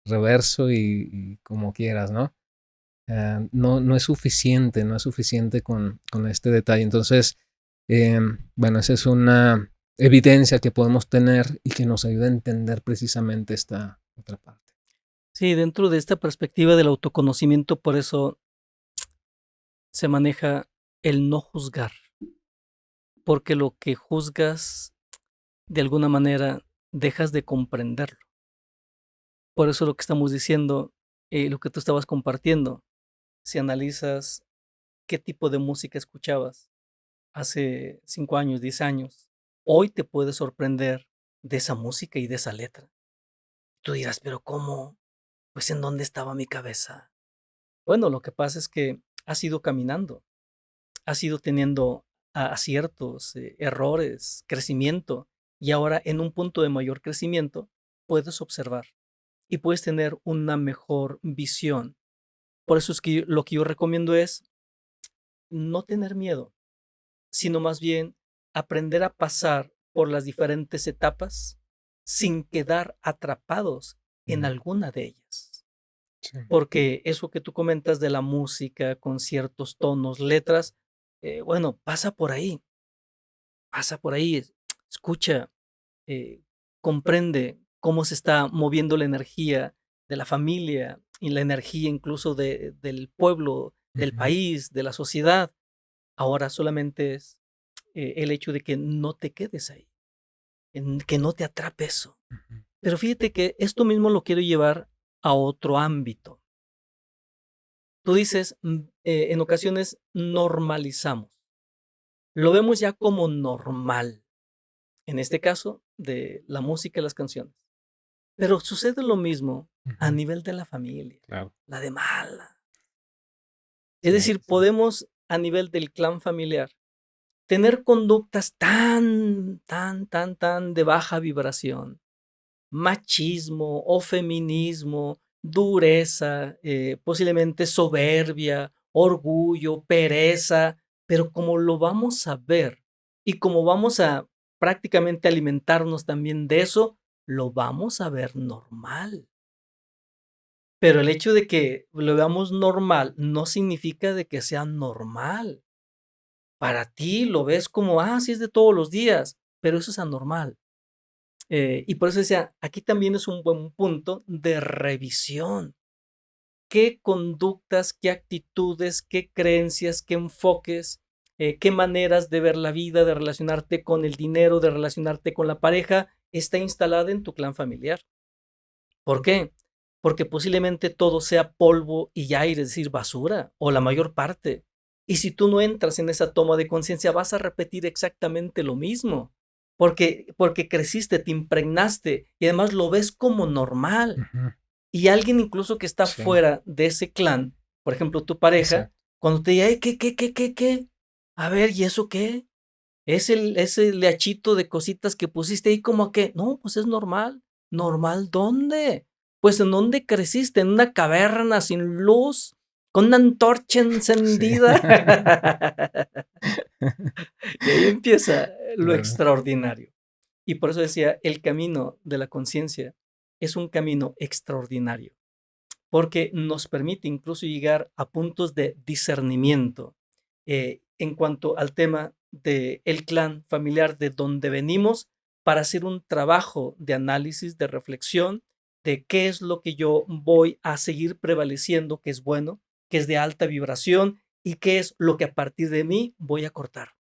reverso y como quieras, ¿no? No es suficiente, no es suficiente con este detalle. Entonces, bueno, esa es una evidencia que podemos tener y que nos ayuda a entender precisamente esta otra parte. Sí, dentro de esta perspectiva del autoconocimiento, por eso se maneja el no juzgar, porque lo que juzgas, de alguna manera, dejas de comprenderlo. Por eso lo que estamos diciendo, lo que tú estabas compartiendo, si analizas qué tipo de música escuchabas hace 5 años, 10 años, hoy te puedes sorprender de esa música y de esa letra. Tú dirás, pero ¿cómo? Pues ¿en dónde estaba mi cabeza? Bueno, lo que pasa es que has ido caminando, has ido teniendo aciertos, errores, crecimiento, y ahora en un punto de mayor crecimiento puedes observar y puedes tener una mejor visión. Por eso es que lo que yo recomiendo es no tener miedo, sino más bien aprender a pasar por las diferentes etapas sin quedar atrapados en alguna de ellas. Sí. Porque eso que tú comentas de la música con ciertos tonos, letras, bueno, pasa por ahí, escucha, eh, comprende cómo se está moviendo la energía de la familia y la energía incluso del pueblo, del Ujú. país, de la sociedad. Ahora solamente es el hecho de que no te quedes ahí, que no te atrape eso. Ujú. Pero fíjate que esto mismo lo quiero llevar a otro ámbito. Tú dices, en ocasiones normalizamos, lo vemos ya como normal, en este caso de la música y las canciones. Pero sucede lo mismo a Ujú. nivel de la familia, Claro. la de mala. Es Sí, decir, sí. podemos a nivel del clan familiar tener conductas tan de baja vibración, machismo o feminismo, dureza, posiblemente soberbia, orgullo, pereza, pero como lo vamos a ver y como vamos a prácticamente alimentarnos también de eso, lo vamos a ver normal. Pero el hecho de que lo veamos normal no significa de que sea normal. Para ti lo ves como, sí es de todos los días, pero eso es anormal. Y por eso decía, aquí también es un buen punto de revisión. ¿Qué conductas, qué actitudes, qué creencias, qué enfoques, qué maneras de ver la vida, de relacionarte con el dinero, de relacionarte con la pareja, está instalada en tu clan familiar? ¿Por qué? Porque posiblemente todo sea polvo y aire, es decir, basura, o la mayor parte. Y si tú no entras en esa toma de conciencia, vas a repetir exactamente lo mismo, porque creciste, te impregnaste y además lo ves como normal. Ujú. Y alguien incluso que está Sí, fuera de ese clan, por ejemplo, tu pareja, exacto. cuando te diga: ¿Qué? A ver, ¿y eso qué? Ese leachito de cositas que pusiste ahí, ¿como que? No, pues es normal. ¿Normal dónde? Pues, ¿en dónde creciste? ¿En una caverna sin luz, con una antorcha Sí. encendida? Y ahí empieza lo Claro. extraordinario. Y por eso decía, el camino de la conciencia es un camino extraordinario, porque nos permite incluso llegar a puntos de discernimiento, en cuanto al tema del clan familiar de donde venimos, para hacer un trabajo de análisis, de reflexión, de qué es lo que yo voy a seguir prevaleciendo, que es bueno, que es de alta vibración, y qué es lo que a partir de mí voy a cortar.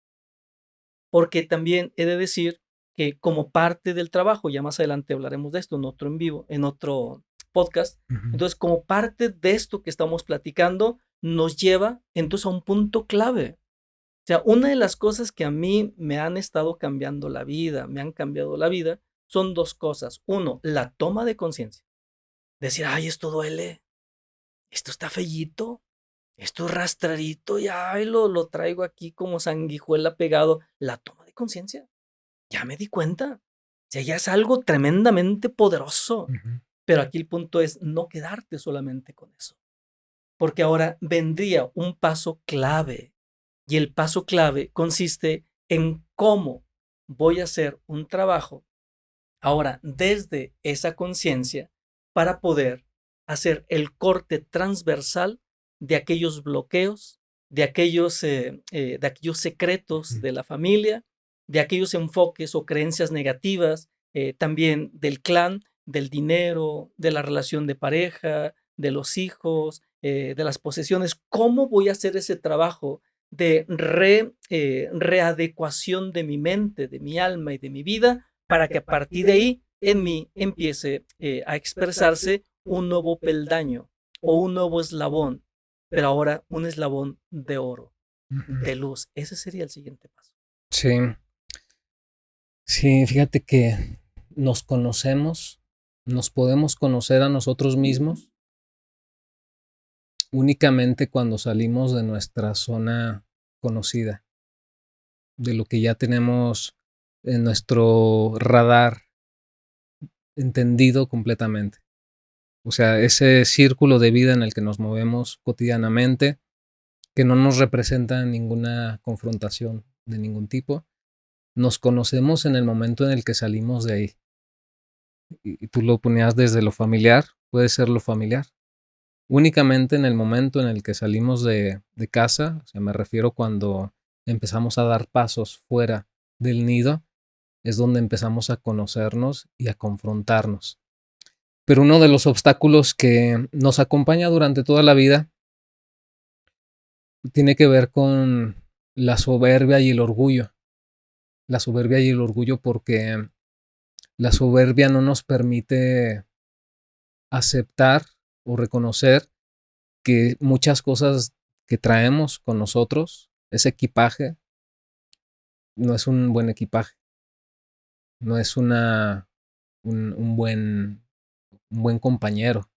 Porque también he de decir que como parte del trabajo, ya más adelante hablaremos de esto en otro en vivo, en otro podcast. Ujú. Entonces, como parte de esto que estamos platicando, nos lleva entonces a un punto clave. O sea, una de las cosas que a mí me han estado cambiando la vida, me han cambiado la vida, son dos cosas. Uno, la toma de conciencia. Decir, ay, esto duele, esto está fellito, esto es rastrerito, y ay, lo traigo aquí como sanguijuela pegado. La toma de conciencia. Ya me di cuenta. O sea, ya es algo tremendamente poderoso. Ujú. Pero aquí el punto es no quedarte solamente con eso, porque ahora vendría un paso clave, y el paso clave consiste en cómo voy a hacer un trabajo ahora desde esa conciencia para poder hacer el corte transversal de aquellos bloqueos, de aquellos secretos de la familia, de aquellos enfoques o creencias negativas, también del clan, del dinero, de la relación de pareja, de los hijos, de las posesiones. ¿Cómo voy a hacer ese trabajo de readecuación de mi mente, de mi alma y de mi vida, para que a partir de ahí en mí empiece a expresarse un nuevo peldaño o un nuevo eslabón, pero ahora un eslabón de oro, de luz? Ese sería el siguiente paso. Sí, sí, fíjate que nos conocemos, nos podemos conocer a nosotros mismos únicamente cuando salimos de nuestra zona conocida, de lo que ya tenemos en nuestro radar entendido completamente. O sea, ese círculo de vida en el que nos movemos cotidianamente, que no nos representa ninguna confrontación de ningún tipo, nos conocemos en el momento en el que salimos de ahí. Y tú lo ponías desde lo familiar, puede ser lo familiar. Únicamente en el momento en el que salimos de casa, o sea, me refiero cuando empezamos a dar pasos fuera del nido, es donde empezamos a conocernos y a confrontarnos. Pero uno de los obstáculos que nos acompaña durante toda la vida tiene que ver con la soberbia y el orgullo. La soberbia y el orgullo porque la soberbia no nos permite aceptar o reconocer que muchas cosas que traemos con nosotros, ese equipaje, no es un buen equipaje, no es un buen compañero.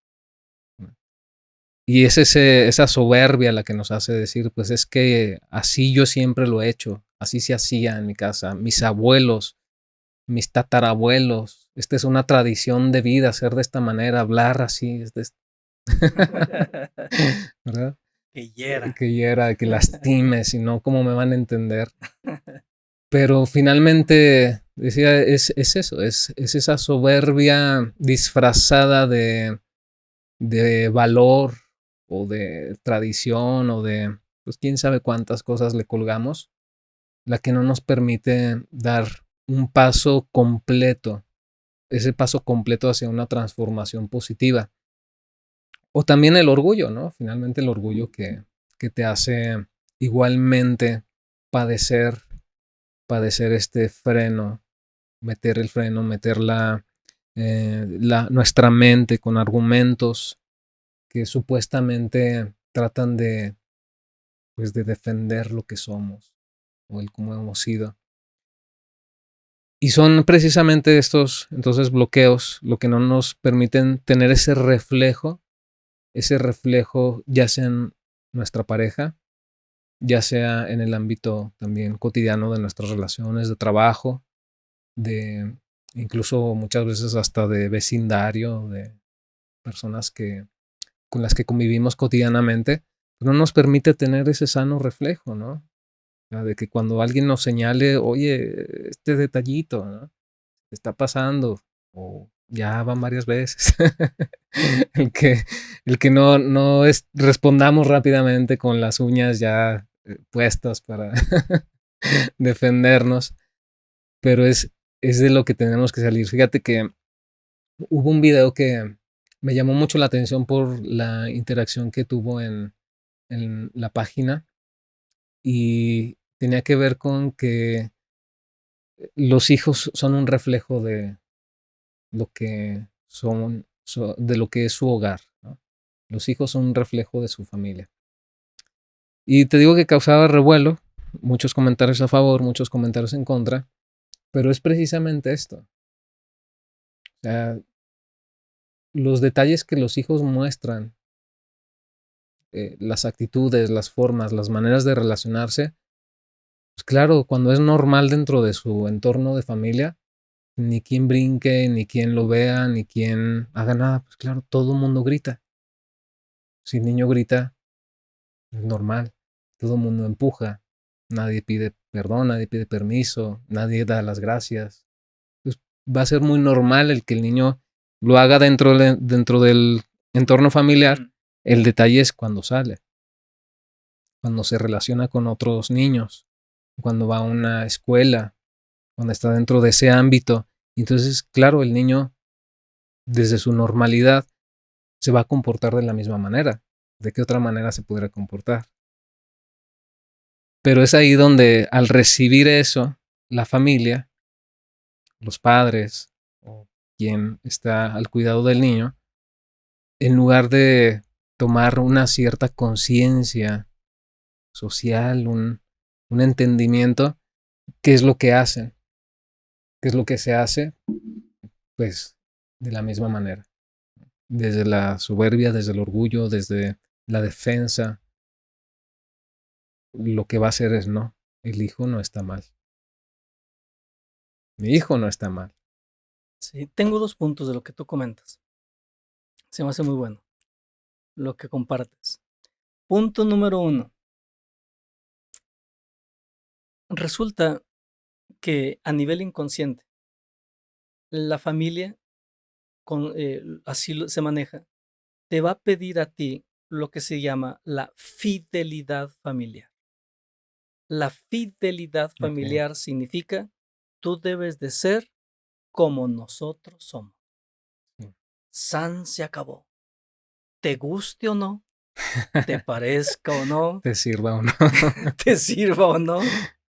Y es esa soberbia la que nos hace decir, pues es que así yo siempre lo he hecho, así se hacía en mi casa, mis abuelos, mis tatarabuelos, esta es una tradición de vida, ser de esta manera, hablar así, ¿verdad? Que hiera. Que hiera, que lastime, si no, ¿cómo me van a entender? Pero finalmente, decía, es eso, es esa soberbia disfrazada de valor o de tradición o de, pues quién sabe cuántas cosas le colgamos, la que no nos permite dar un paso completo, ese paso completo hacia una transformación positiva. O también el orgullo, ¿no? Finalmente el orgullo que te hace igualmente padecer este freno, meter el freno, meter nuestra mente con argumentos que supuestamente tratan de, pues, de defender lo que somos o el cómo hemos sido. Y son precisamente estos, entonces, bloqueos lo que no nos permiten tener ese reflejo ya sea en nuestra pareja, ya sea en el ámbito también cotidiano de nuestras relaciones de trabajo, de incluso muchas veces hasta de vecindario, de personas con las que convivimos cotidianamente, no nos permite tener ese sano reflejo, ¿no? O sea, de que cuando alguien nos señale, oye, este detallito, ¿no? Está pasando, o ya van varias veces. el que no respondamos rápidamente con las uñas ya puestas para defendernos, pero es de lo que tenemos que salir. Fíjate que hubo un video que me llamó mucho la atención por la interacción que tuvo en la página y tenía que ver con que los hijos son un reflejo de lo que de lo que es su hogar, ¿no? Los hijos son un reflejo de su familia. Y te digo que causaba revuelo, muchos comentarios a favor, muchos comentarios en contra, pero es precisamente esto. O sea, los detalles que los hijos muestran, las actitudes, las formas, las maneras de relacionarse, pues claro, cuando es normal dentro de su entorno de familia, ni quien brinque, ni quien lo vea, ni quien haga nada, pues claro, todo el mundo grita. Si el niño grita, es normal, todo el mundo empuja, nadie pide perdón, nadie pide permiso, nadie da las gracias. Pues va a ser muy normal el que el niño lo haga dentro del entorno familiar, Mm. el detalle es cuando sale, cuando se relaciona con otros niños, cuando va a una escuela, cuando está dentro de ese ámbito. Entonces, claro, el niño, desde su normalidad, se va a comportar de la misma manera. ¿De qué otra manera se podría comportar? Pero es ahí donde, al recibir eso, la familia, los padres o quien está al cuidado del niño, en lugar de tomar una cierta conciencia social, un entendimiento, ¿qué es lo que hacen? ¿Qué es lo que se hace? Pues de la misma manera. Desde la soberbia, desde el orgullo, desde la defensa, lo que va a hacer es no. El hijo no está mal. Mi hijo no está mal. Sí, tengo 2 puntos de lo que tú comentas. Se me hace muy bueno lo que compartes. Punto número 1. Resulta que a nivel inconsciente, la familia así se maneja, te va a pedir a ti lo que se llama la fidelidad familiar. La fidelidad Okay. familiar significa, tú debes de ser como nosotros somos. Sí. San se acabó. Te guste o no, te parezca o no, Te sirva o no. te sirva o no,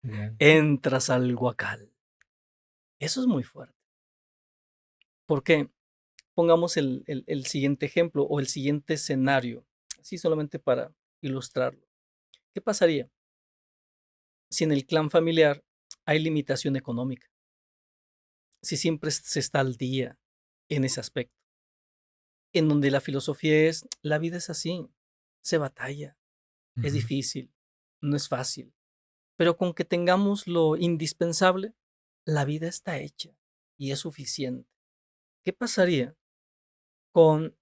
Yeah. entras al huacal. Eso es muy fuerte. ¿Por qué? Pongamos el siguiente ejemplo o el siguiente escenario, así solamente para ilustrarlo. ¿Qué pasaría si en el clan familiar hay limitación económica? Si siempre se está al día en ese aspecto, en donde la filosofía es, la vida es así, se batalla, es Uh-huh. difícil, no es fácil, pero con que tengamos lo indispensable, la vida está hecha y es suficiente. ¿Qué pasaría con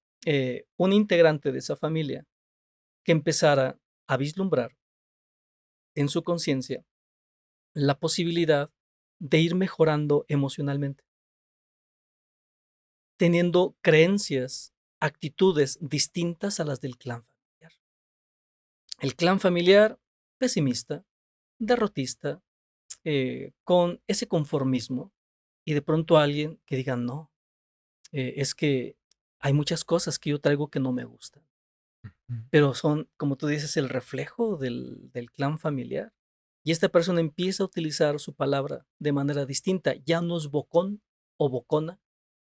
un integrante de esa familia que empezara a vislumbrar en su conciencia la posibilidad de ir mejorando emocionalmente, teniendo creencias, actitudes distintas a las del clan familiar? El clan familiar pesimista, derrotista, con ese conformismo, y de pronto alguien que diga, no, es que hay muchas cosas que yo traigo que no me gustan, pero son, como tú dices, el reflejo del clan familiar. Y esta persona empieza a utilizar su palabra de manera distinta, ya no es bocón o bocona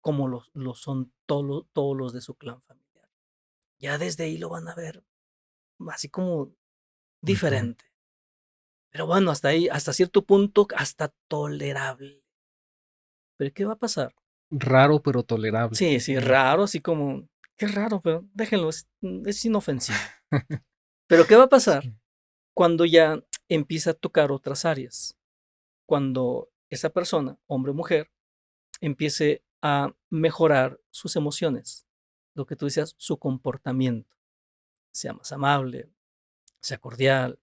como lo son todos los de su clan familiar. Ya desde ahí lo van a ver así como Uh-huh. diferente. Pero bueno, hasta ahí, hasta cierto punto, hasta tolerable. ¿Pero qué va a pasar? Raro pero tolerable. Sí, sí, Yeah. raro, así como, qué raro, pero déjenlo, es inofensivo. Pero ¿qué va a pasar Sí. cuando ya empieza a tocar otras áreas? Cuando esa persona, hombre o mujer, empiece a mejorar sus emociones, lo que tú decías, su comportamiento, sea más amable, sea cordial,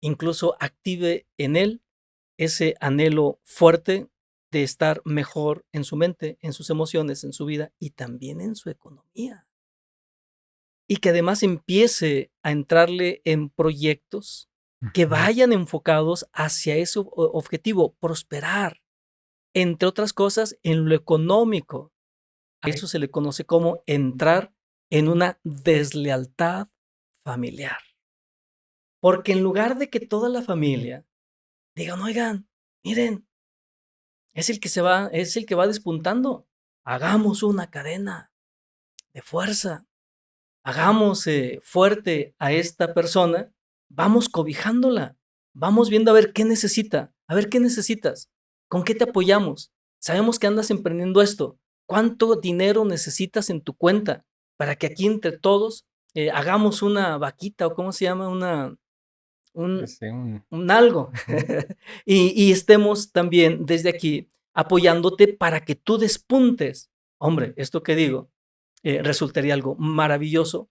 incluso active en él ese anhelo fuerte de estar mejor en su mente, en sus emociones, en su vida y también en su economía. Y que además empiece a entrarle en proyectos que Uh-huh. vayan enfocados hacia ese objetivo, prosperar, entre otras cosas, en lo económico. A eso se le conoce como entrar en una deslealtad familiar. Porque en lugar de que toda la familia digan, oigan, miren, es el que va despuntando. Hagamos una cadena de fuerza. Hagamos fuerte a esta persona. Vamos cobijándola. Vamos viendo a ver qué necesita. A ver qué necesitas. ¿Con qué te apoyamos? Sabemos que andas emprendiendo esto. ¿Cuánto dinero necesitas en tu cuenta para que aquí entre todos hagamos una vaquita o cómo se llama? Un, Sí, un algo. uh-huh. Y estemos también desde aquí apoyándote para que tú despuntes. Hombre, esto que digo resultaría algo maravilloso,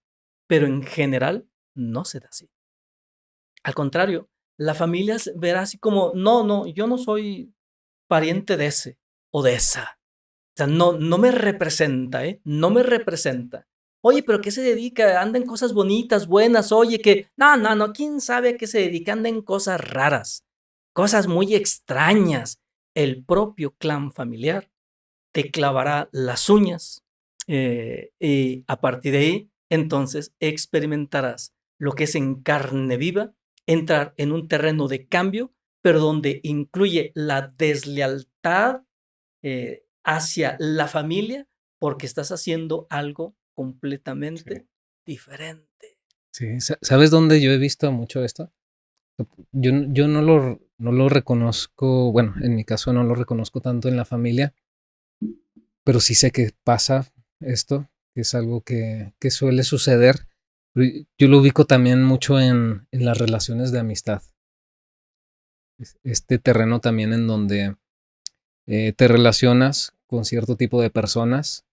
pero en general no se da así. Al contrario, la familia verá así como, no, no, yo no soy pariente de ese o de esa. O sea, no, no me representa, ¿eh? No me representa. Oye, pero ¿qué se dedica? Anda en cosas bonitas, buenas, oye, que no, no, no, quién sabe a qué se dedica, anda en cosas raras, cosas muy extrañas. El propio clan familiar te clavará las uñas y a partir de ahí, entonces experimentarás lo que es en carne viva, entrar en un terreno de cambio, pero donde incluye la deslealtad hacia la familia porque estás haciendo algo Sí. completamente diferente. Sí, ¿sabes dónde yo he visto mucho esto? Yo no lo reconozco, bueno, en mi caso no lo reconozco tanto en la familia, pero sí sé que pasa esto, que es algo que suele suceder. Yo lo ubico también mucho en las relaciones de amistad. Este terreno también en donde te relacionas con cierto tipo de personas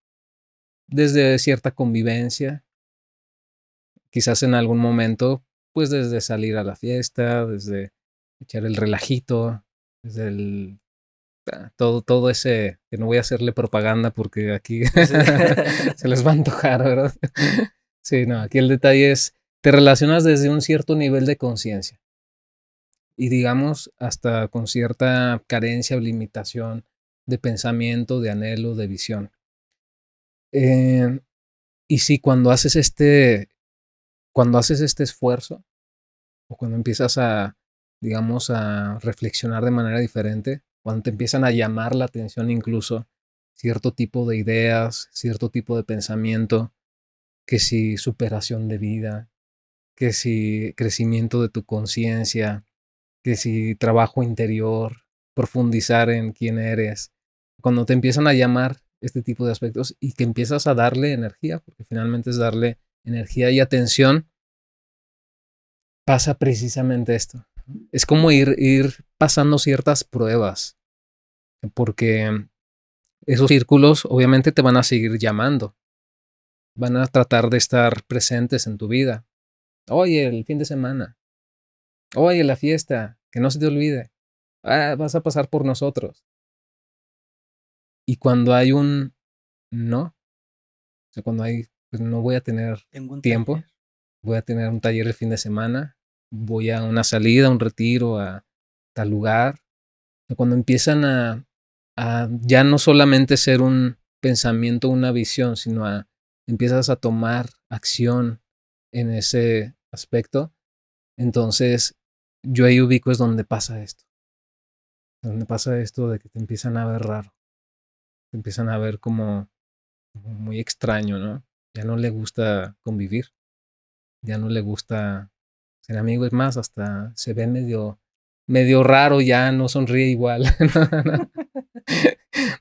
desde cierta convivencia, quizás en algún momento, pues desde salir a la fiesta, desde echar el relajito, desde todo ese, que no voy a hacerle propaganda porque aquí Sí. se les va a antojar, ¿verdad? Sí, no, aquí el detalle es, te relacionas desde un cierto nivel de conciencia y digamos hasta con cierta carencia o limitación de pensamiento, de anhelo, de visión. Eh, y sí, cuando haces este esfuerzo o cuando empiezas a, digamos, a reflexionar de manera diferente, cuando te empiezan a llamar la atención incluso cierto tipo de ideas, cierto tipo de pensamiento, que si superación de vida, que si crecimiento de tu conciencia, que si trabajo interior, profundizar en quién eres, cuando te empiezan a llamar este tipo de aspectos y que empiezas a darle energía, porque finalmente es darle energía y atención, pasa precisamente esto. Es como ir pasando ciertas pruebas, porque esos círculos obviamente te van a seguir llamando, van a tratar de estar presentes en tu vida. Oye, el fin de semana, oye, la fiesta, que no se te olvide, vas a pasar por nosotros. Y cuando hay un no, o sea, cuando hay, pues no voy a tener Tengo un tiempo, taller. voy a tener un taller el fin de semana, voy a una salida, un retiro, a tal lugar. Cuando empiezan a ya no solamente ser un pensamiento, una visión, sino empiezas a tomar acción en ese aspecto, entonces yo ahí ubico es donde pasa esto de que te empiezan a ver raro, te empiezan a ver como muy extraño, ¿no? Ya no le gusta convivir, ya no le gusta ser amigo, es más, hasta se ve medio raro, ya no sonríe igual,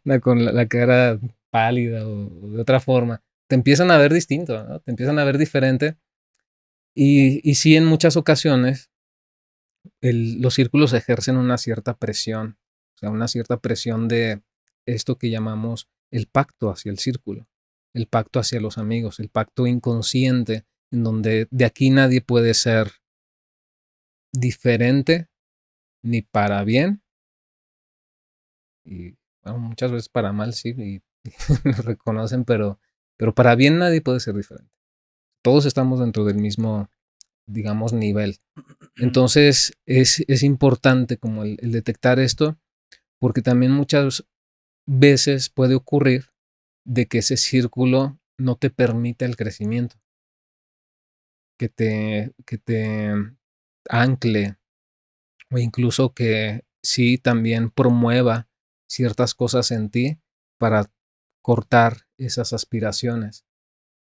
no, con la cara pálida o de otra forma. Te empiezan a ver distinto, ¿no? Te empiezan a ver diferente. Y sí, en muchas ocasiones los círculos ejercen una cierta presión, o sea, una cierta presión de esto que llamamos el pacto hacia el círculo, el pacto hacia los amigos, el pacto inconsciente, en donde de aquí nadie puede ser diferente ni para bien, y bueno, muchas veces para mal, sí, y lo reconocen, pero para bien nadie puede ser diferente. Todos estamos dentro del mismo, digamos, nivel. Entonces es importante como el detectar esto, porque también muchas veces puede ocurrir de que ese círculo no te permita el crecimiento, que te ancle o incluso que sí también promueva ciertas cosas en ti para cortar esas aspiraciones.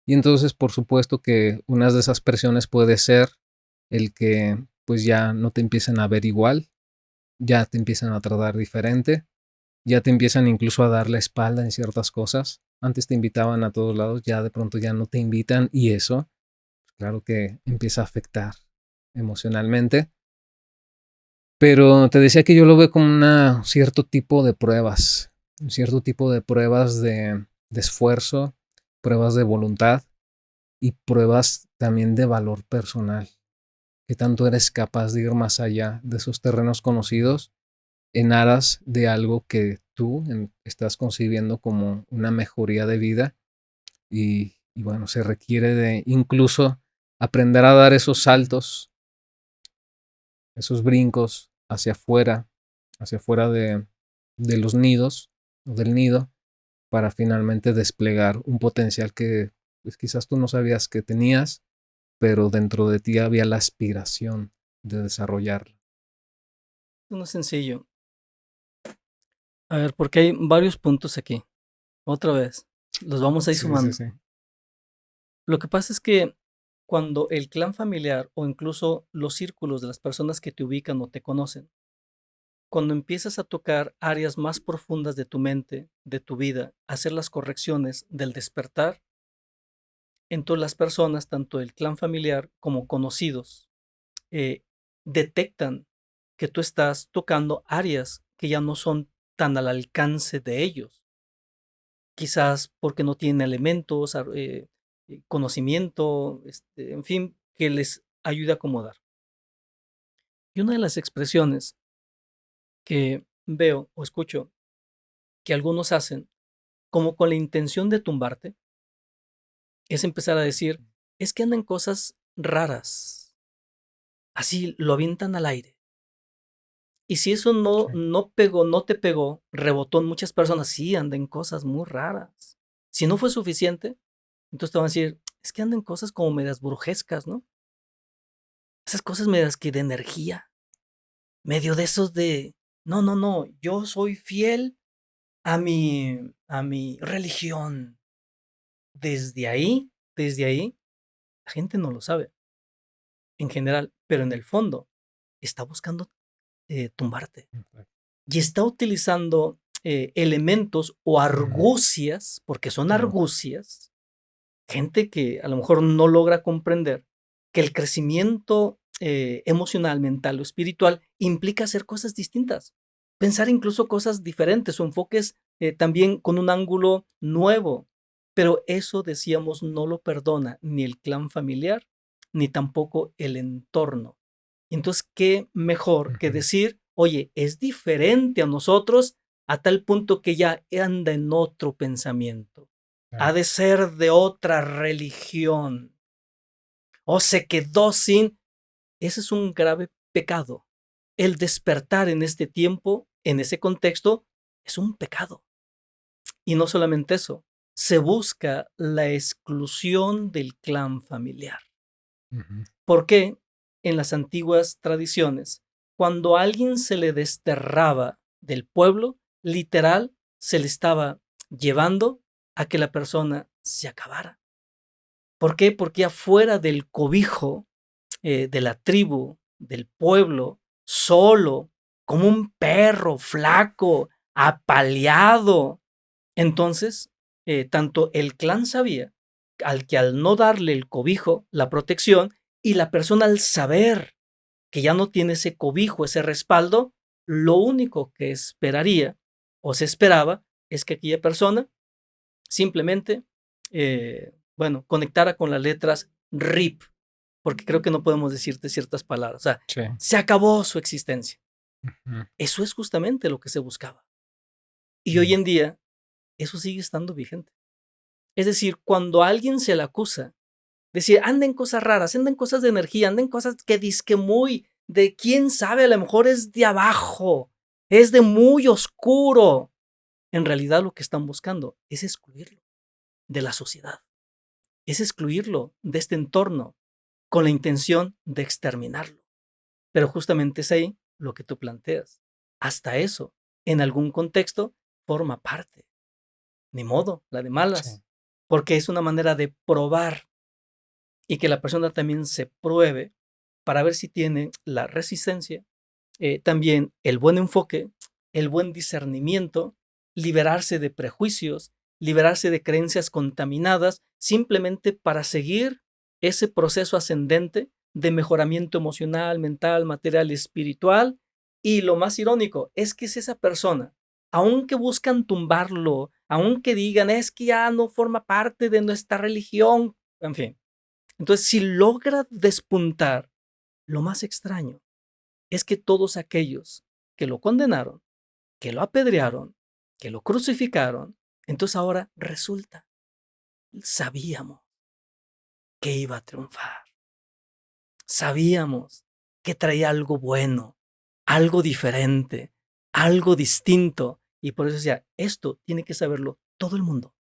Y entonces, por supuesto que una de esas presiones puede ser el que pues ya no te empiecen a ver igual, ya te empiezan a tratar diferente, ya te empiezan incluso a dar la espalda en ciertas cosas. Antes te invitaban a todos lados, ya de pronto ya no te invitan y eso, claro que empieza a afectar emocionalmente. Pero te decía que yo lo veo como un cierto tipo de pruebas, un cierto tipo de pruebas de esfuerzo, pruebas de voluntad y pruebas también de valor personal. ¿Qué tanto eres capaz de ir más allá de esos terrenos conocidos en aras de algo que tú estás concibiendo como una mejoría de vida Y bueno, se requiere de incluso aprender a dar esos saltos, esos brincos hacia afuera de los nidos o del nido, para finalmente desplegar un potencial que pues, quizás tú no sabías que tenías, pero dentro de ti había la aspiración de desarrollarlo. No es sencillo. A ver, porque hay varios puntos aquí. Otra vez, los vamos a ir Sí, sí, sumando. sí. Lo que pasa es que cuando el clan familiar o incluso los círculos de las personas que te ubican o te conocen, cuando empiezas a tocar áreas más profundas de tu mente, de tu vida, hacer las correcciones del despertar, entonces las personas, tanto el clan familiar como conocidos, eh, detectan que tú estás tocando áreas que ya no son tan al alcance de ellos. Quizás porque no tienen elementos, conocimiento, en fin, que les ayude a acomodar. Y una de las expresiones que veo o escucho que algunos hacen como con la intención de tumbarte es empezar a decir, es que andan cosas raras. Así lo avientan al aire. Y si eso Sí. no pegó, no te pegó, rebotó en muchas personas, sí, andan cosas muy raras. Si no fue suficiente, entonces te van a decir, es que andan cosas como medias brujescas, ¿no? Esas cosas medias que de energía, medio de esos de, no, no, no, yo soy fiel a mi religión. Desde ahí, la gente no lo sabe en general, pero en el fondo está buscando tumbarte Exacto. y está utilizando elementos o argucias, porque son Claro. argucias, gente que a lo mejor no logra comprender que el crecimiento emocional, mental o espiritual implica hacer cosas distintas, pensar incluso cosas diferentes o enfoques también con un ángulo nuevo. Pero eso, decíamos, no lo perdona ni el clan familiar, ni tampoco el entorno. Entonces, ¿qué mejor que Ujú. decir, oye, es diferente a nosotros a tal punto que ya anda en otro pensamiento? Ha Claro. de ser de otra religión o se quedó sin. Ese es un grave pecado. El despertar en este tiempo, en ese contexto, es un pecado. Y no solamente eso, se busca la exclusión del clan familiar. Ujú. ¿Por qué? En las antiguas tradiciones, cuando a alguien se le desterraba del pueblo, literal, se le estaba llevando a que la persona se acabara. ¿Por qué? Porque afuera del cobijo de la tribu, del pueblo, solo, como un perro flaco, apaleado. Entonces, tanto el clan sabía al no darle el cobijo, la protección, y la persona al saber que ya no tiene ese cobijo, ese respaldo, lo único que esperaría o se esperaba es que aquella persona simplemente, bueno, conectara con las letras RIP, porque creo que no podemos decirte ciertas palabras. O sea, Sí. se acabó su existencia. Ujú. Eso es justamente lo que se buscaba. Y hoy Mm. en día, eso sigue estando vigente. Es decir, cuando a alguien se le acusa, decir, anda en cosas raras, anda en cosas de energía, anda en cosas que dizque muy, de quién sabe, a lo mejor es de abajo, es de muy oscuro. En realidad lo que están buscando es excluirlo de la sociedad, es excluirlo de este entorno con la intención de exterminarlo. Pero justamente es ahí lo que tú planteas. Hasta eso, en algún contexto, forma parte. Ni modo, la de Sí. malas. Porque es una manera de probar y que la persona también se pruebe para ver si tiene la resistencia, también el buen enfoque, el buen discernimiento, liberarse de prejuicios, liberarse de creencias contaminadas, simplemente para seguir ese proceso ascendente de mejoramiento emocional, mental, material y espiritual. Y lo más irónico es que es esa persona, aunque buscan tumbarlo, aunque digan es que ya no forma parte de nuestra religión, en fin. Entonces, si logra despuntar, lo más extraño es que todos aquellos que lo condenaron, que lo apedrearon, que lo crucificaron, entonces ahora resulta, sabíamos. que iba a triunfar. Sabíamos que traía algo bueno, algo diferente, algo distinto. Y por eso decía, esto tiene que saberlo todo el mundo.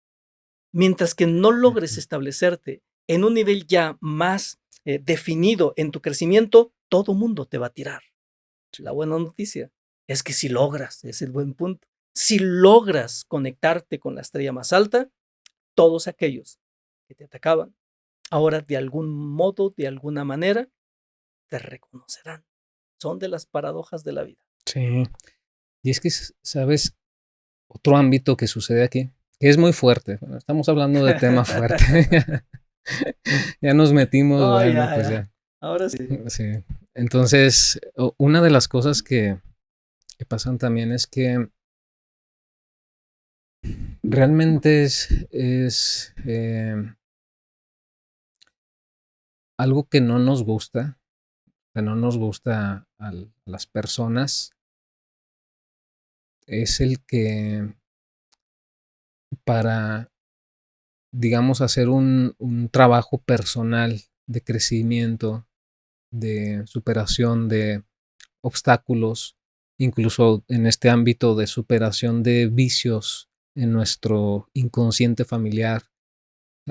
Mientras que no logres establecerte en un nivel ya más definido en tu crecimiento, todo mundo te va a tirar. La buena noticia es que si logras, ese es el buen punto, si logras conectarte con la estrella más alta, todos aquellos que te atacaban, ahora de algún modo, de alguna manera, te reconocerán. Son de las paradojas de la vida. Sí. Y es que, ¿sabes? Otro ámbito que sucede aquí, que es muy fuerte. Bueno, estamos hablando de tema fuerte. Ya nos metimos, Oh, bueno, ya, pues ya. ya. Ahora sí. Sí. Entonces, una de las cosas que pasan también es que realmente es algo que no nos gusta, que no nos gusta a las personas, es el que para, digamos, hacer un trabajo personal de crecimiento, de superación de obstáculos, incluso en este ámbito de superación de vicios en nuestro inconsciente familiar.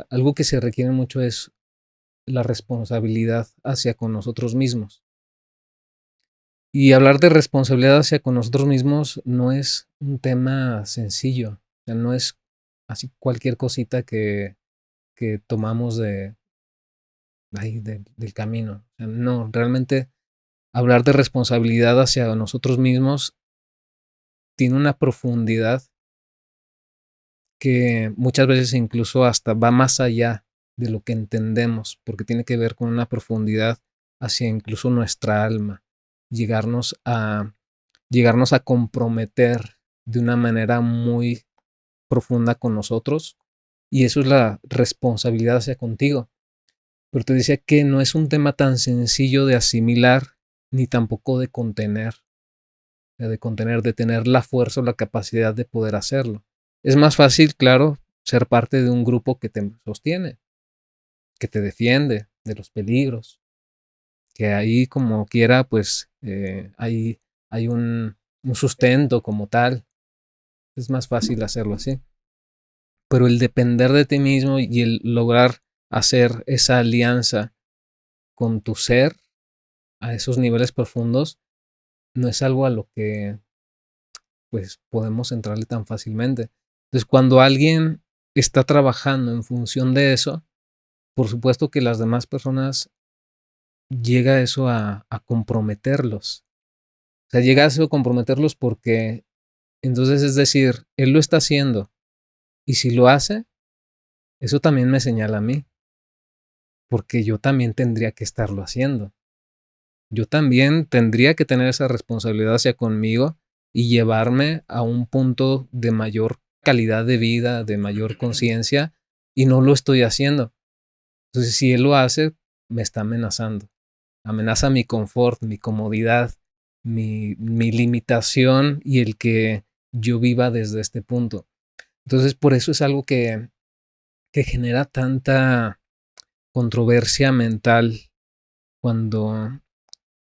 Algo que se requiere mucho es la responsabilidad hacia con nosotros mismos. Y hablar de responsabilidad hacia con nosotros mismos no es un tema sencillo, o sea, no es así cualquier cosita que tomamos del camino. O sea, no, realmente hablar de responsabilidad hacia nosotros mismos tiene una profundidad que muchas veces incluso hasta va más allá de lo que entendemos, porque tiene que ver con una profundidad hacia incluso nuestra alma, llegarnos a, llegarnos a comprometer de una manera muy profunda con nosotros, y eso es la responsabilidad hacia contigo. Pero te decía que no es un tema tan sencillo de asimilar ni tampoco de contener, de tener la fuerza o la capacidad de poder hacerlo. Es más fácil, claro, ser parte de un grupo que te sostiene, que te defiende de los peligros, que ahí como quiera, pues hay un sustento como tal. Es más fácil hacerlo así. Pero el depender de ti mismo y el lograr hacer esa alianza con tu ser a esos niveles profundos no es algo a lo que pues podemos entrarle tan fácilmente. Entonces, cuando alguien está trabajando en función de eso, por supuesto que las demás personas llega eso a comprometerlos. O sea, llega a eso a comprometerlos porque entonces es decir, él lo está haciendo y si lo hace, eso también me señala a mí, porque yo también tendría que estarlo haciendo. Yo también tendría que tener esa responsabilidad hacia conmigo y llevarme a un punto de mayor calidad de vida, de mayor conciencia, y no lo estoy haciendo. Entonces, si él lo hace, me está amenazando. Amenaza mi confort, mi comodidad, mi limitación y el que yo viva desde este punto. Entonces, por eso es algo que genera tanta controversia mental cuando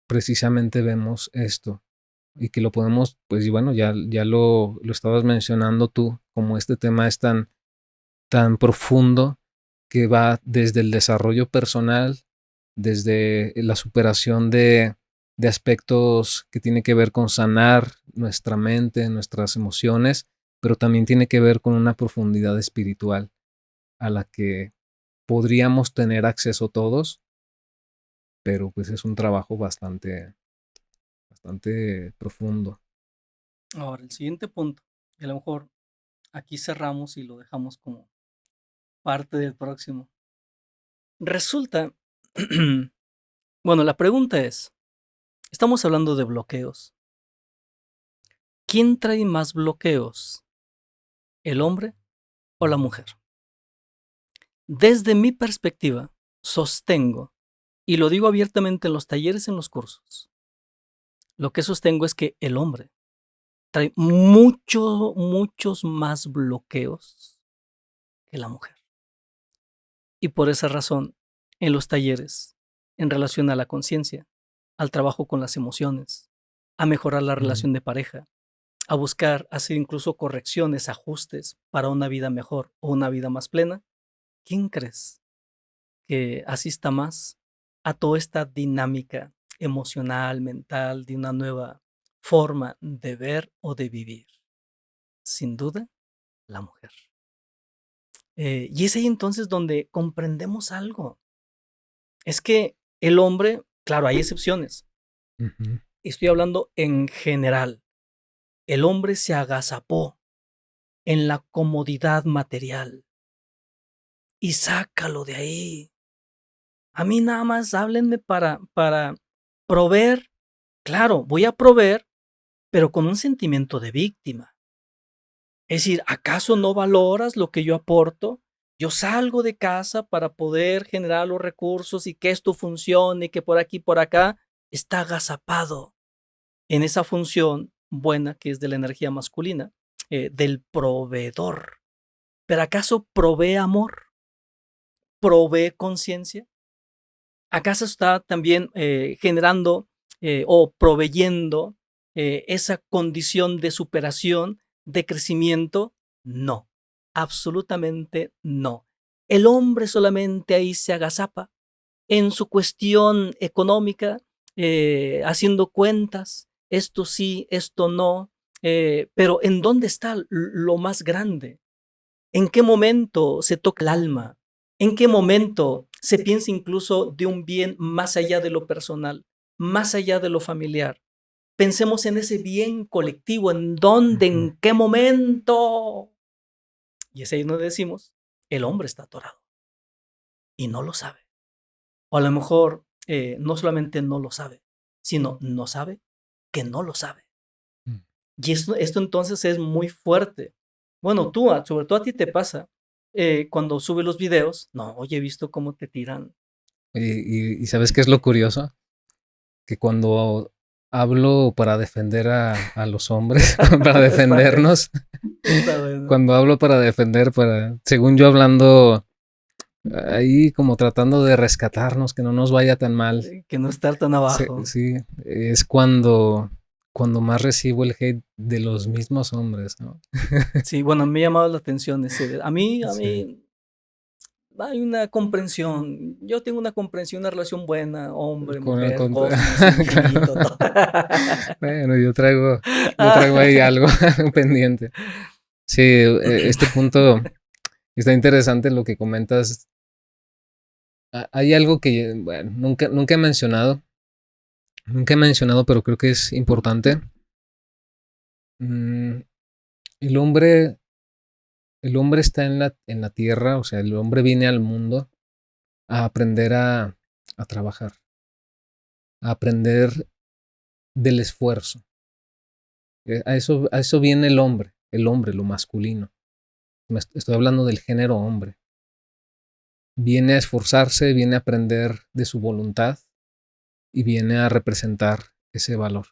precisamente vemos esto y que lo podemos, pues y bueno, ya lo estabas mencionando tú, como este tema es tan profundo que va desde el desarrollo personal, desde la superación de aspectos que tiene que ver con sanar nuestra mente, nuestras emociones, pero también tiene que ver con una profundidad espiritual a la que podríamos tener acceso todos, pero pues es un trabajo bastante profundo. Ahora, el siguiente punto, y a lo mejor aquí cerramos y lo dejamos como parte del próximo. Resulta, bueno, la pregunta es, estamos hablando de bloqueos. ¿Quién trae más bloqueos, el hombre o la mujer? Desde mi perspectiva, sostengo, y lo digo abiertamente en los talleres, en los cursos, lo que sostengo es que el hombre trae muchos más bloqueos que la mujer. Y por esa razón en los talleres en relación a la conciencia, al trabajo con las emociones, a mejorar la Mm. relación de pareja, a buscar hacer incluso correcciones, ajustes para una vida mejor o una vida más plena, ¿quién crees que asista más a toda esta dinámica emocional, mental, de una nueva forma de ver o de vivir? Sin duda, la mujer. Y es ahí entonces donde comprendemos algo. Es que el hombre, claro, hay excepciones. Ujú. Estoy hablando en general. El hombre se agazapó en la comodidad material y sácalo de ahí. A mí nada más háblenme para proveer. Claro, voy a proveer, pero con un sentimiento de víctima. Es decir, ¿acaso no valoras lo que yo aporto? Yo salgo de casa para poder generar los recursos y que esto funcione, que por aquí, por acá, está agazapado en esa función buena que es de la energía masculina, del proveedor. ¿Pero acaso provee amor? ¿Provee conciencia? ¿Acaso está también generando o proveyendo esa condición de superación, de crecimiento? No, absolutamente no. El hombre solamente ahí se agazapa en su cuestión económica, haciendo cuentas, esto sí, esto no, pero ¿en dónde está lo más grande? ¿En qué momento se toca el alma? ¿En qué momento se piensa incluso de un bien más allá de lo personal, más allá de lo familiar? Pensemos en ese bien colectivo, ¿en dónde, Ujú. en qué momento? Y es ahí donde decimos, el hombre está atorado y no lo sabe. O a lo mejor no solamente no lo sabe, sino no sabe que no lo sabe. Mm. Y esto entonces es muy fuerte. Bueno, tú, sobre todo a ti te pasa, cuando subes los videos, no, oye, he visto cómo te tiran. Y ¿sabes qué es lo curioso? Que cuando hablo para defender a los hombres, para Está bueno, defendernos, está bueno. cuando hablo para defender, según yo hablando ahí como tratando de rescatarnos, que no nos vaya tan mal, Que no estar tan abajo. sí, es cuando más recibo el hate de los mismos hombres, ¿no? Sí, bueno, me ha llamado la atención ese. A Sí, mí hay una comprensión. Yo tengo una comprensión, una relación buena, hombre, mujer, cosmos, claro. infinito, todo. Bueno, yo traigo ahí algo pendiente. Sí, este punto está interesante lo que comentas. Hay algo que, bueno, nunca he mencionado, pero creo que es importante. Mm, el hombre, el hombre está en la tierra, o sea, el hombre viene al mundo a aprender a trabajar, a aprender del esfuerzo. A eso viene el hombre, lo masculino. Estoy hablando del género hombre. Viene a esforzarse, viene a aprender de su voluntad y viene a representar ese valor.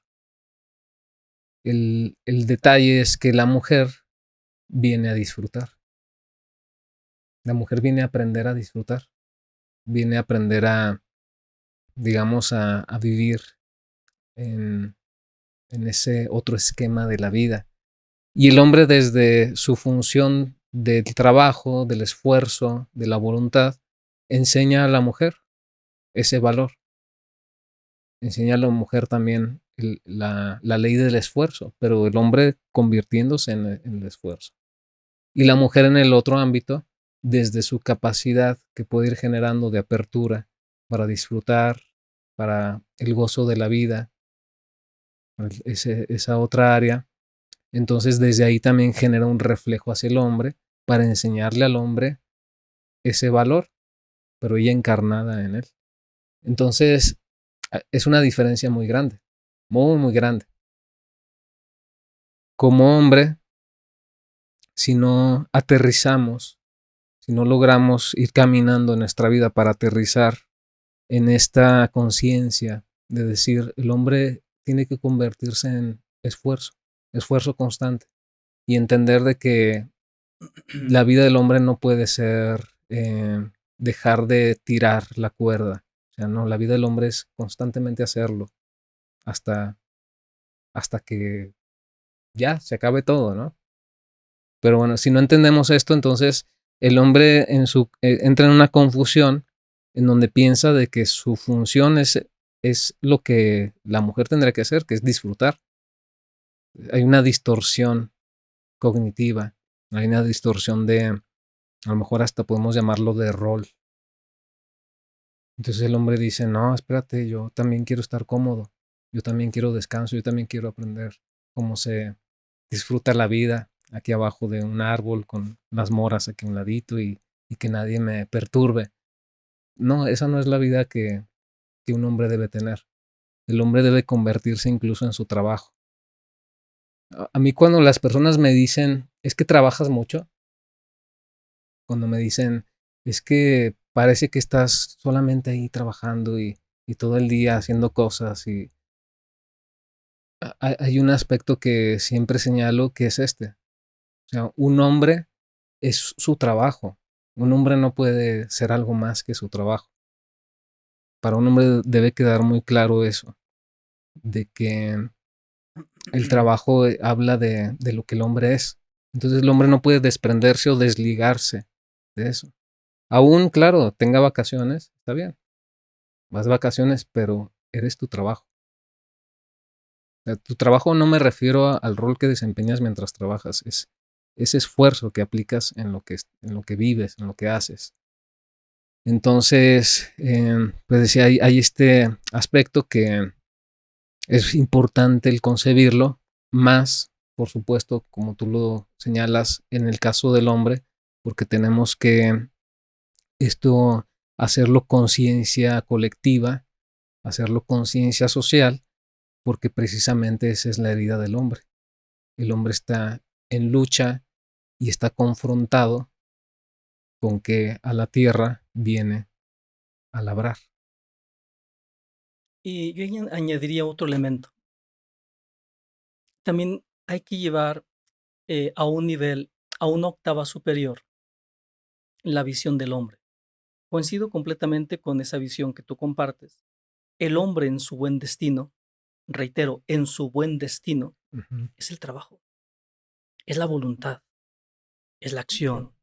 El detalle es que la mujer viene a disfrutar. La mujer viene a aprender a disfrutar, viene a aprender digamos, a vivir en, en ese otro esquema de la vida. Y el hombre desde su función del trabajo, del esfuerzo, de la voluntad, enseña a la mujer ese valor. Enseña a la mujer también la ley del esfuerzo, pero el hombre convirtiéndose en el esfuerzo. Y la mujer en el otro ámbito, desde su capacidad que puede ir generando de apertura para disfrutar, para el gozo de la vida, esa otra área. Entonces desde ahí también genera un reflejo hacia el hombre para enseñarle al hombre ese valor, pero ella encarnada en él. Entonces es una diferencia muy grande, muy, muy grande. Como hombre, si no aterrizamos, si no logramos ir caminando en nuestra vida para aterrizar en esta conciencia de decir, el hombre tiene que convertirse en esfuerzo constante y entender de que la vida del hombre no puede ser dejar de tirar la cuerda. O sea, no, la vida del hombre es constantemente hacerlo hasta, hasta que ya se acabe todo, ¿no? Pero bueno, si no entendemos esto, entonces el hombre entra en una confusión en donde piensa de que su función es lo que la mujer tendrá que hacer, que es disfrutar. Hay una distorsión cognitiva, hay una distorsión a lo mejor hasta podemos llamarlo de rol. Entonces el hombre dice, no, espérate, yo también quiero estar cómodo, yo también quiero descanso, yo también quiero aprender cómo se disfruta la vida aquí abajo de un árbol con las moras aquí a un ladito y que nadie me perturbe. No, esa no es la vida que un hombre debe tener. El hombre debe convertirse incluso en su trabajo. A mí cuando las personas me dicen, es que trabajas mucho, cuando me dicen, es que parece que estás solamente ahí trabajando y todo el día haciendo cosas y hay un aspecto que siempre señalo que es este. O sea, un hombre es su trabajo. Un hombre no puede ser algo más que su trabajo. Para un hombre debe quedar muy claro eso, de que el trabajo habla de lo que el hombre es. Entonces el hombre no puede desprenderse o desligarse de eso. Aún, claro, tenga vacaciones, está bien. Vas vacaciones, pero eres tu trabajo. O sea, tu trabajo no me refiero al rol que desempeñas mientras trabajas, es ese esfuerzo que aplicas en lo que vives, en lo que haces. Entonces, pues decía, hay este aspecto que es importante el concebirlo, más, por supuesto, como tú lo señalas, en el caso del hombre, porque tenemos que esto hacerlo conciencia colectiva, hacerlo conciencia social, porque precisamente esa es la herida del hombre. El hombre está en lucha y está confrontado con que a la tierra viene a labrar. Y yo añadiría otro elemento. También hay que llevar a un nivel, a una octava superior, la visión del hombre. Coincido completamente con esa visión que tú compartes. El hombre en su buen destino, reitero, en su buen destino, Ujú. es el trabajo, es la voluntad, es la acción,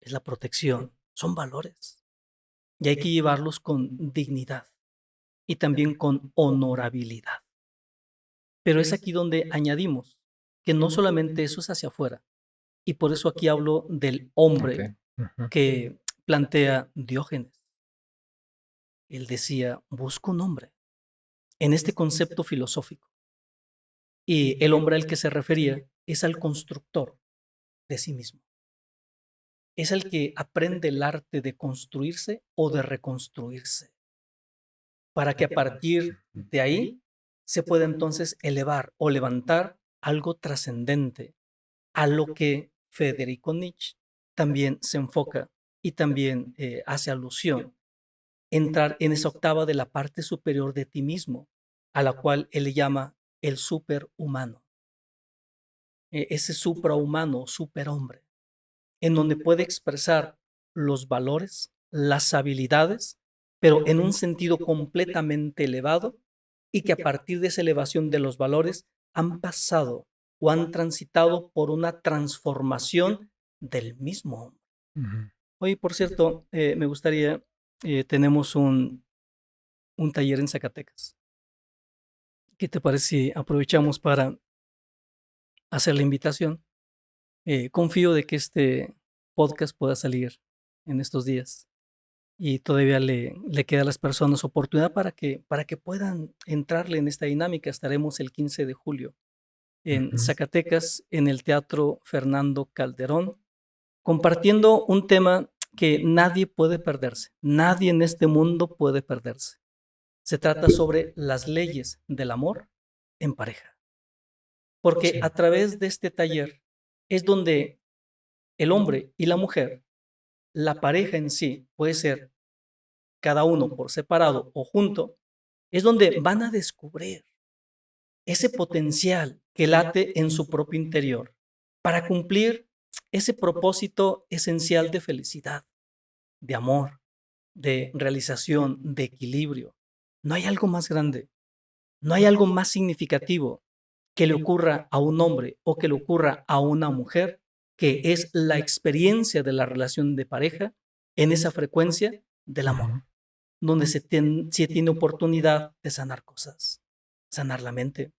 es la protección, son valores. Y hay que llevarlos con dignidad y también con honorabilidad. Pero es aquí donde añadimos que no solamente eso es hacia afuera, y por eso aquí hablo del Ok. hombre Ujú. que plantea Diógenes. Él decía, busco un hombre en este concepto filosófico. Y el hombre al que se refería es al constructor de sí mismo. Es el que aprende el arte de construirse o de reconstruirse, para que a partir de ahí se pueda entonces elevar o levantar algo trascendente, a lo que Federico Nietzsche también se enfoca y también hace alusión, entrar en esa octava de la parte superior de ti mismo, a la cual él le llama el superhumano, ese suprahumano, superhombre, en donde puede expresar los valores, las habilidades, pero en un sentido completamente elevado y que a partir de esa elevación de los valores han pasado o han transitado por una transformación del mismo hombre. Ujú. Oye, por cierto, me gustaría, tenemos un taller en Zacatecas. ¿Qué te parece si aprovechamos para hacer la invitación? Confío de que este podcast pueda salir en estos días y todavía le queda a las personas oportunidad para que puedan entrarle en esta dinámica. Estaremos el 15 de julio en Ujú. Zacatecas, en el Teatro Fernando Calderón, compartiendo un tema que nadie puede perderse. Nadie en este mundo puede perderse. Se trata sobre las leyes del amor en pareja. Porque Sí. a través de este taller es donde el hombre y la mujer, la pareja en sí, puede ser cada uno por separado o junto, es donde van a descubrir ese potencial que late en su propio interior para cumplir ese propósito esencial de felicidad, de amor, de realización, de equilibrio. No hay algo más grande, no hay algo más significativo que le ocurra a un hombre o que le ocurra a una mujer, que es la experiencia de la relación de pareja en esa frecuencia del amor, Ujú. donde se tiene oportunidad de sanar cosas, sanar la mente,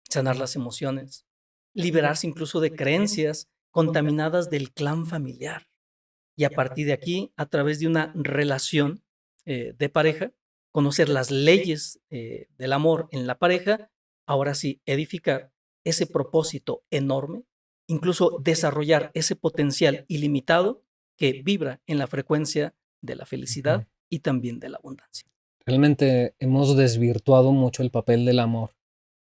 sanar las emociones, liberarse incluso de creencias contaminadas del clan familiar. Y a partir de aquí, a través de una relación de pareja, conocer las leyes del amor en la pareja, ahora sí, edificar ese propósito enorme, incluso desarrollar ese potencial ilimitado que vibra en la frecuencia de la Ujú. felicidad y también de la abundancia. Realmente hemos desvirtuado mucho el papel del amor,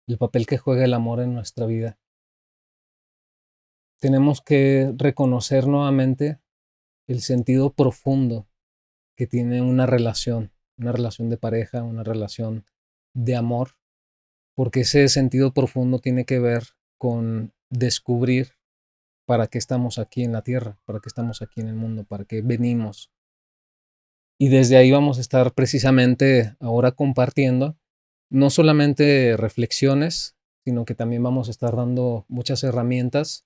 el papel que juega el amor en nuestra vida. Tenemos que reconocer nuevamente el sentido profundo que tiene una relación de pareja, una relación de amor, porque ese sentido profundo tiene que ver con descubrir para qué estamos aquí en la tierra, para qué estamos aquí en el mundo, para qué venimos. Y desde ahí vamos a estar precisamente ahora compartiendo no solamente reflexiones, sino que también vamos a estar dando muchas herramientas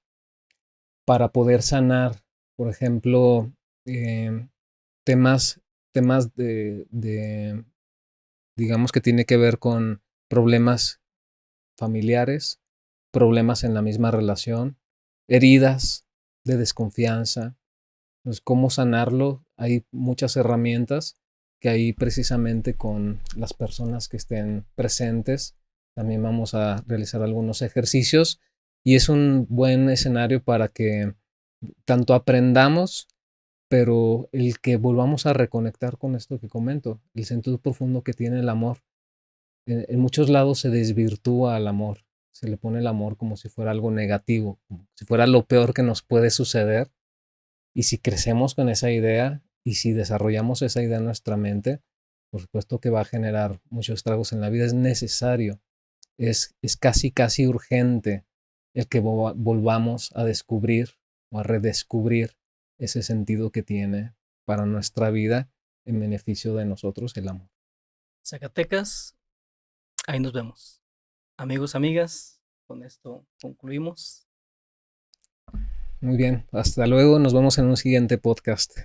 para poder sanar, por ejemplo, em, temas, temas digamos que tiene que ver con problemas familiares, problemas en la misma relación, heridas de desconfianza. Pues, ¿cómo sanarlo? Hay muchas herramientas que ahí precisamente con las personas que estén presentes también vamos a realizar algunos ejercicios y es un buen escenario para que tanto aprendamos, pero el que volvamos a reconectar con esto que comento, el sentido profundo que tiene el amor. En muchos lados se desvirtúa el amor, se le pone el amor como si fuera algo negativo, como si fuera lo peor que nos puede suceder. Y si crecemos con esa idea y si desarrollamos esa idea en nuestra mente, por supuesto que va a generar muchos estragos en la vida. Es necesario, es casi, casi urgente el que volvamos a descubrir o a redescubrir ese sentido que tiene para nuestra vida en beneficio de nosotros el amor. Zacatecas, ahí nos vemos. Amigos, amigas, con esto concluimos. Muy bien, hasta luego, nos vemos en un siguiente podcast.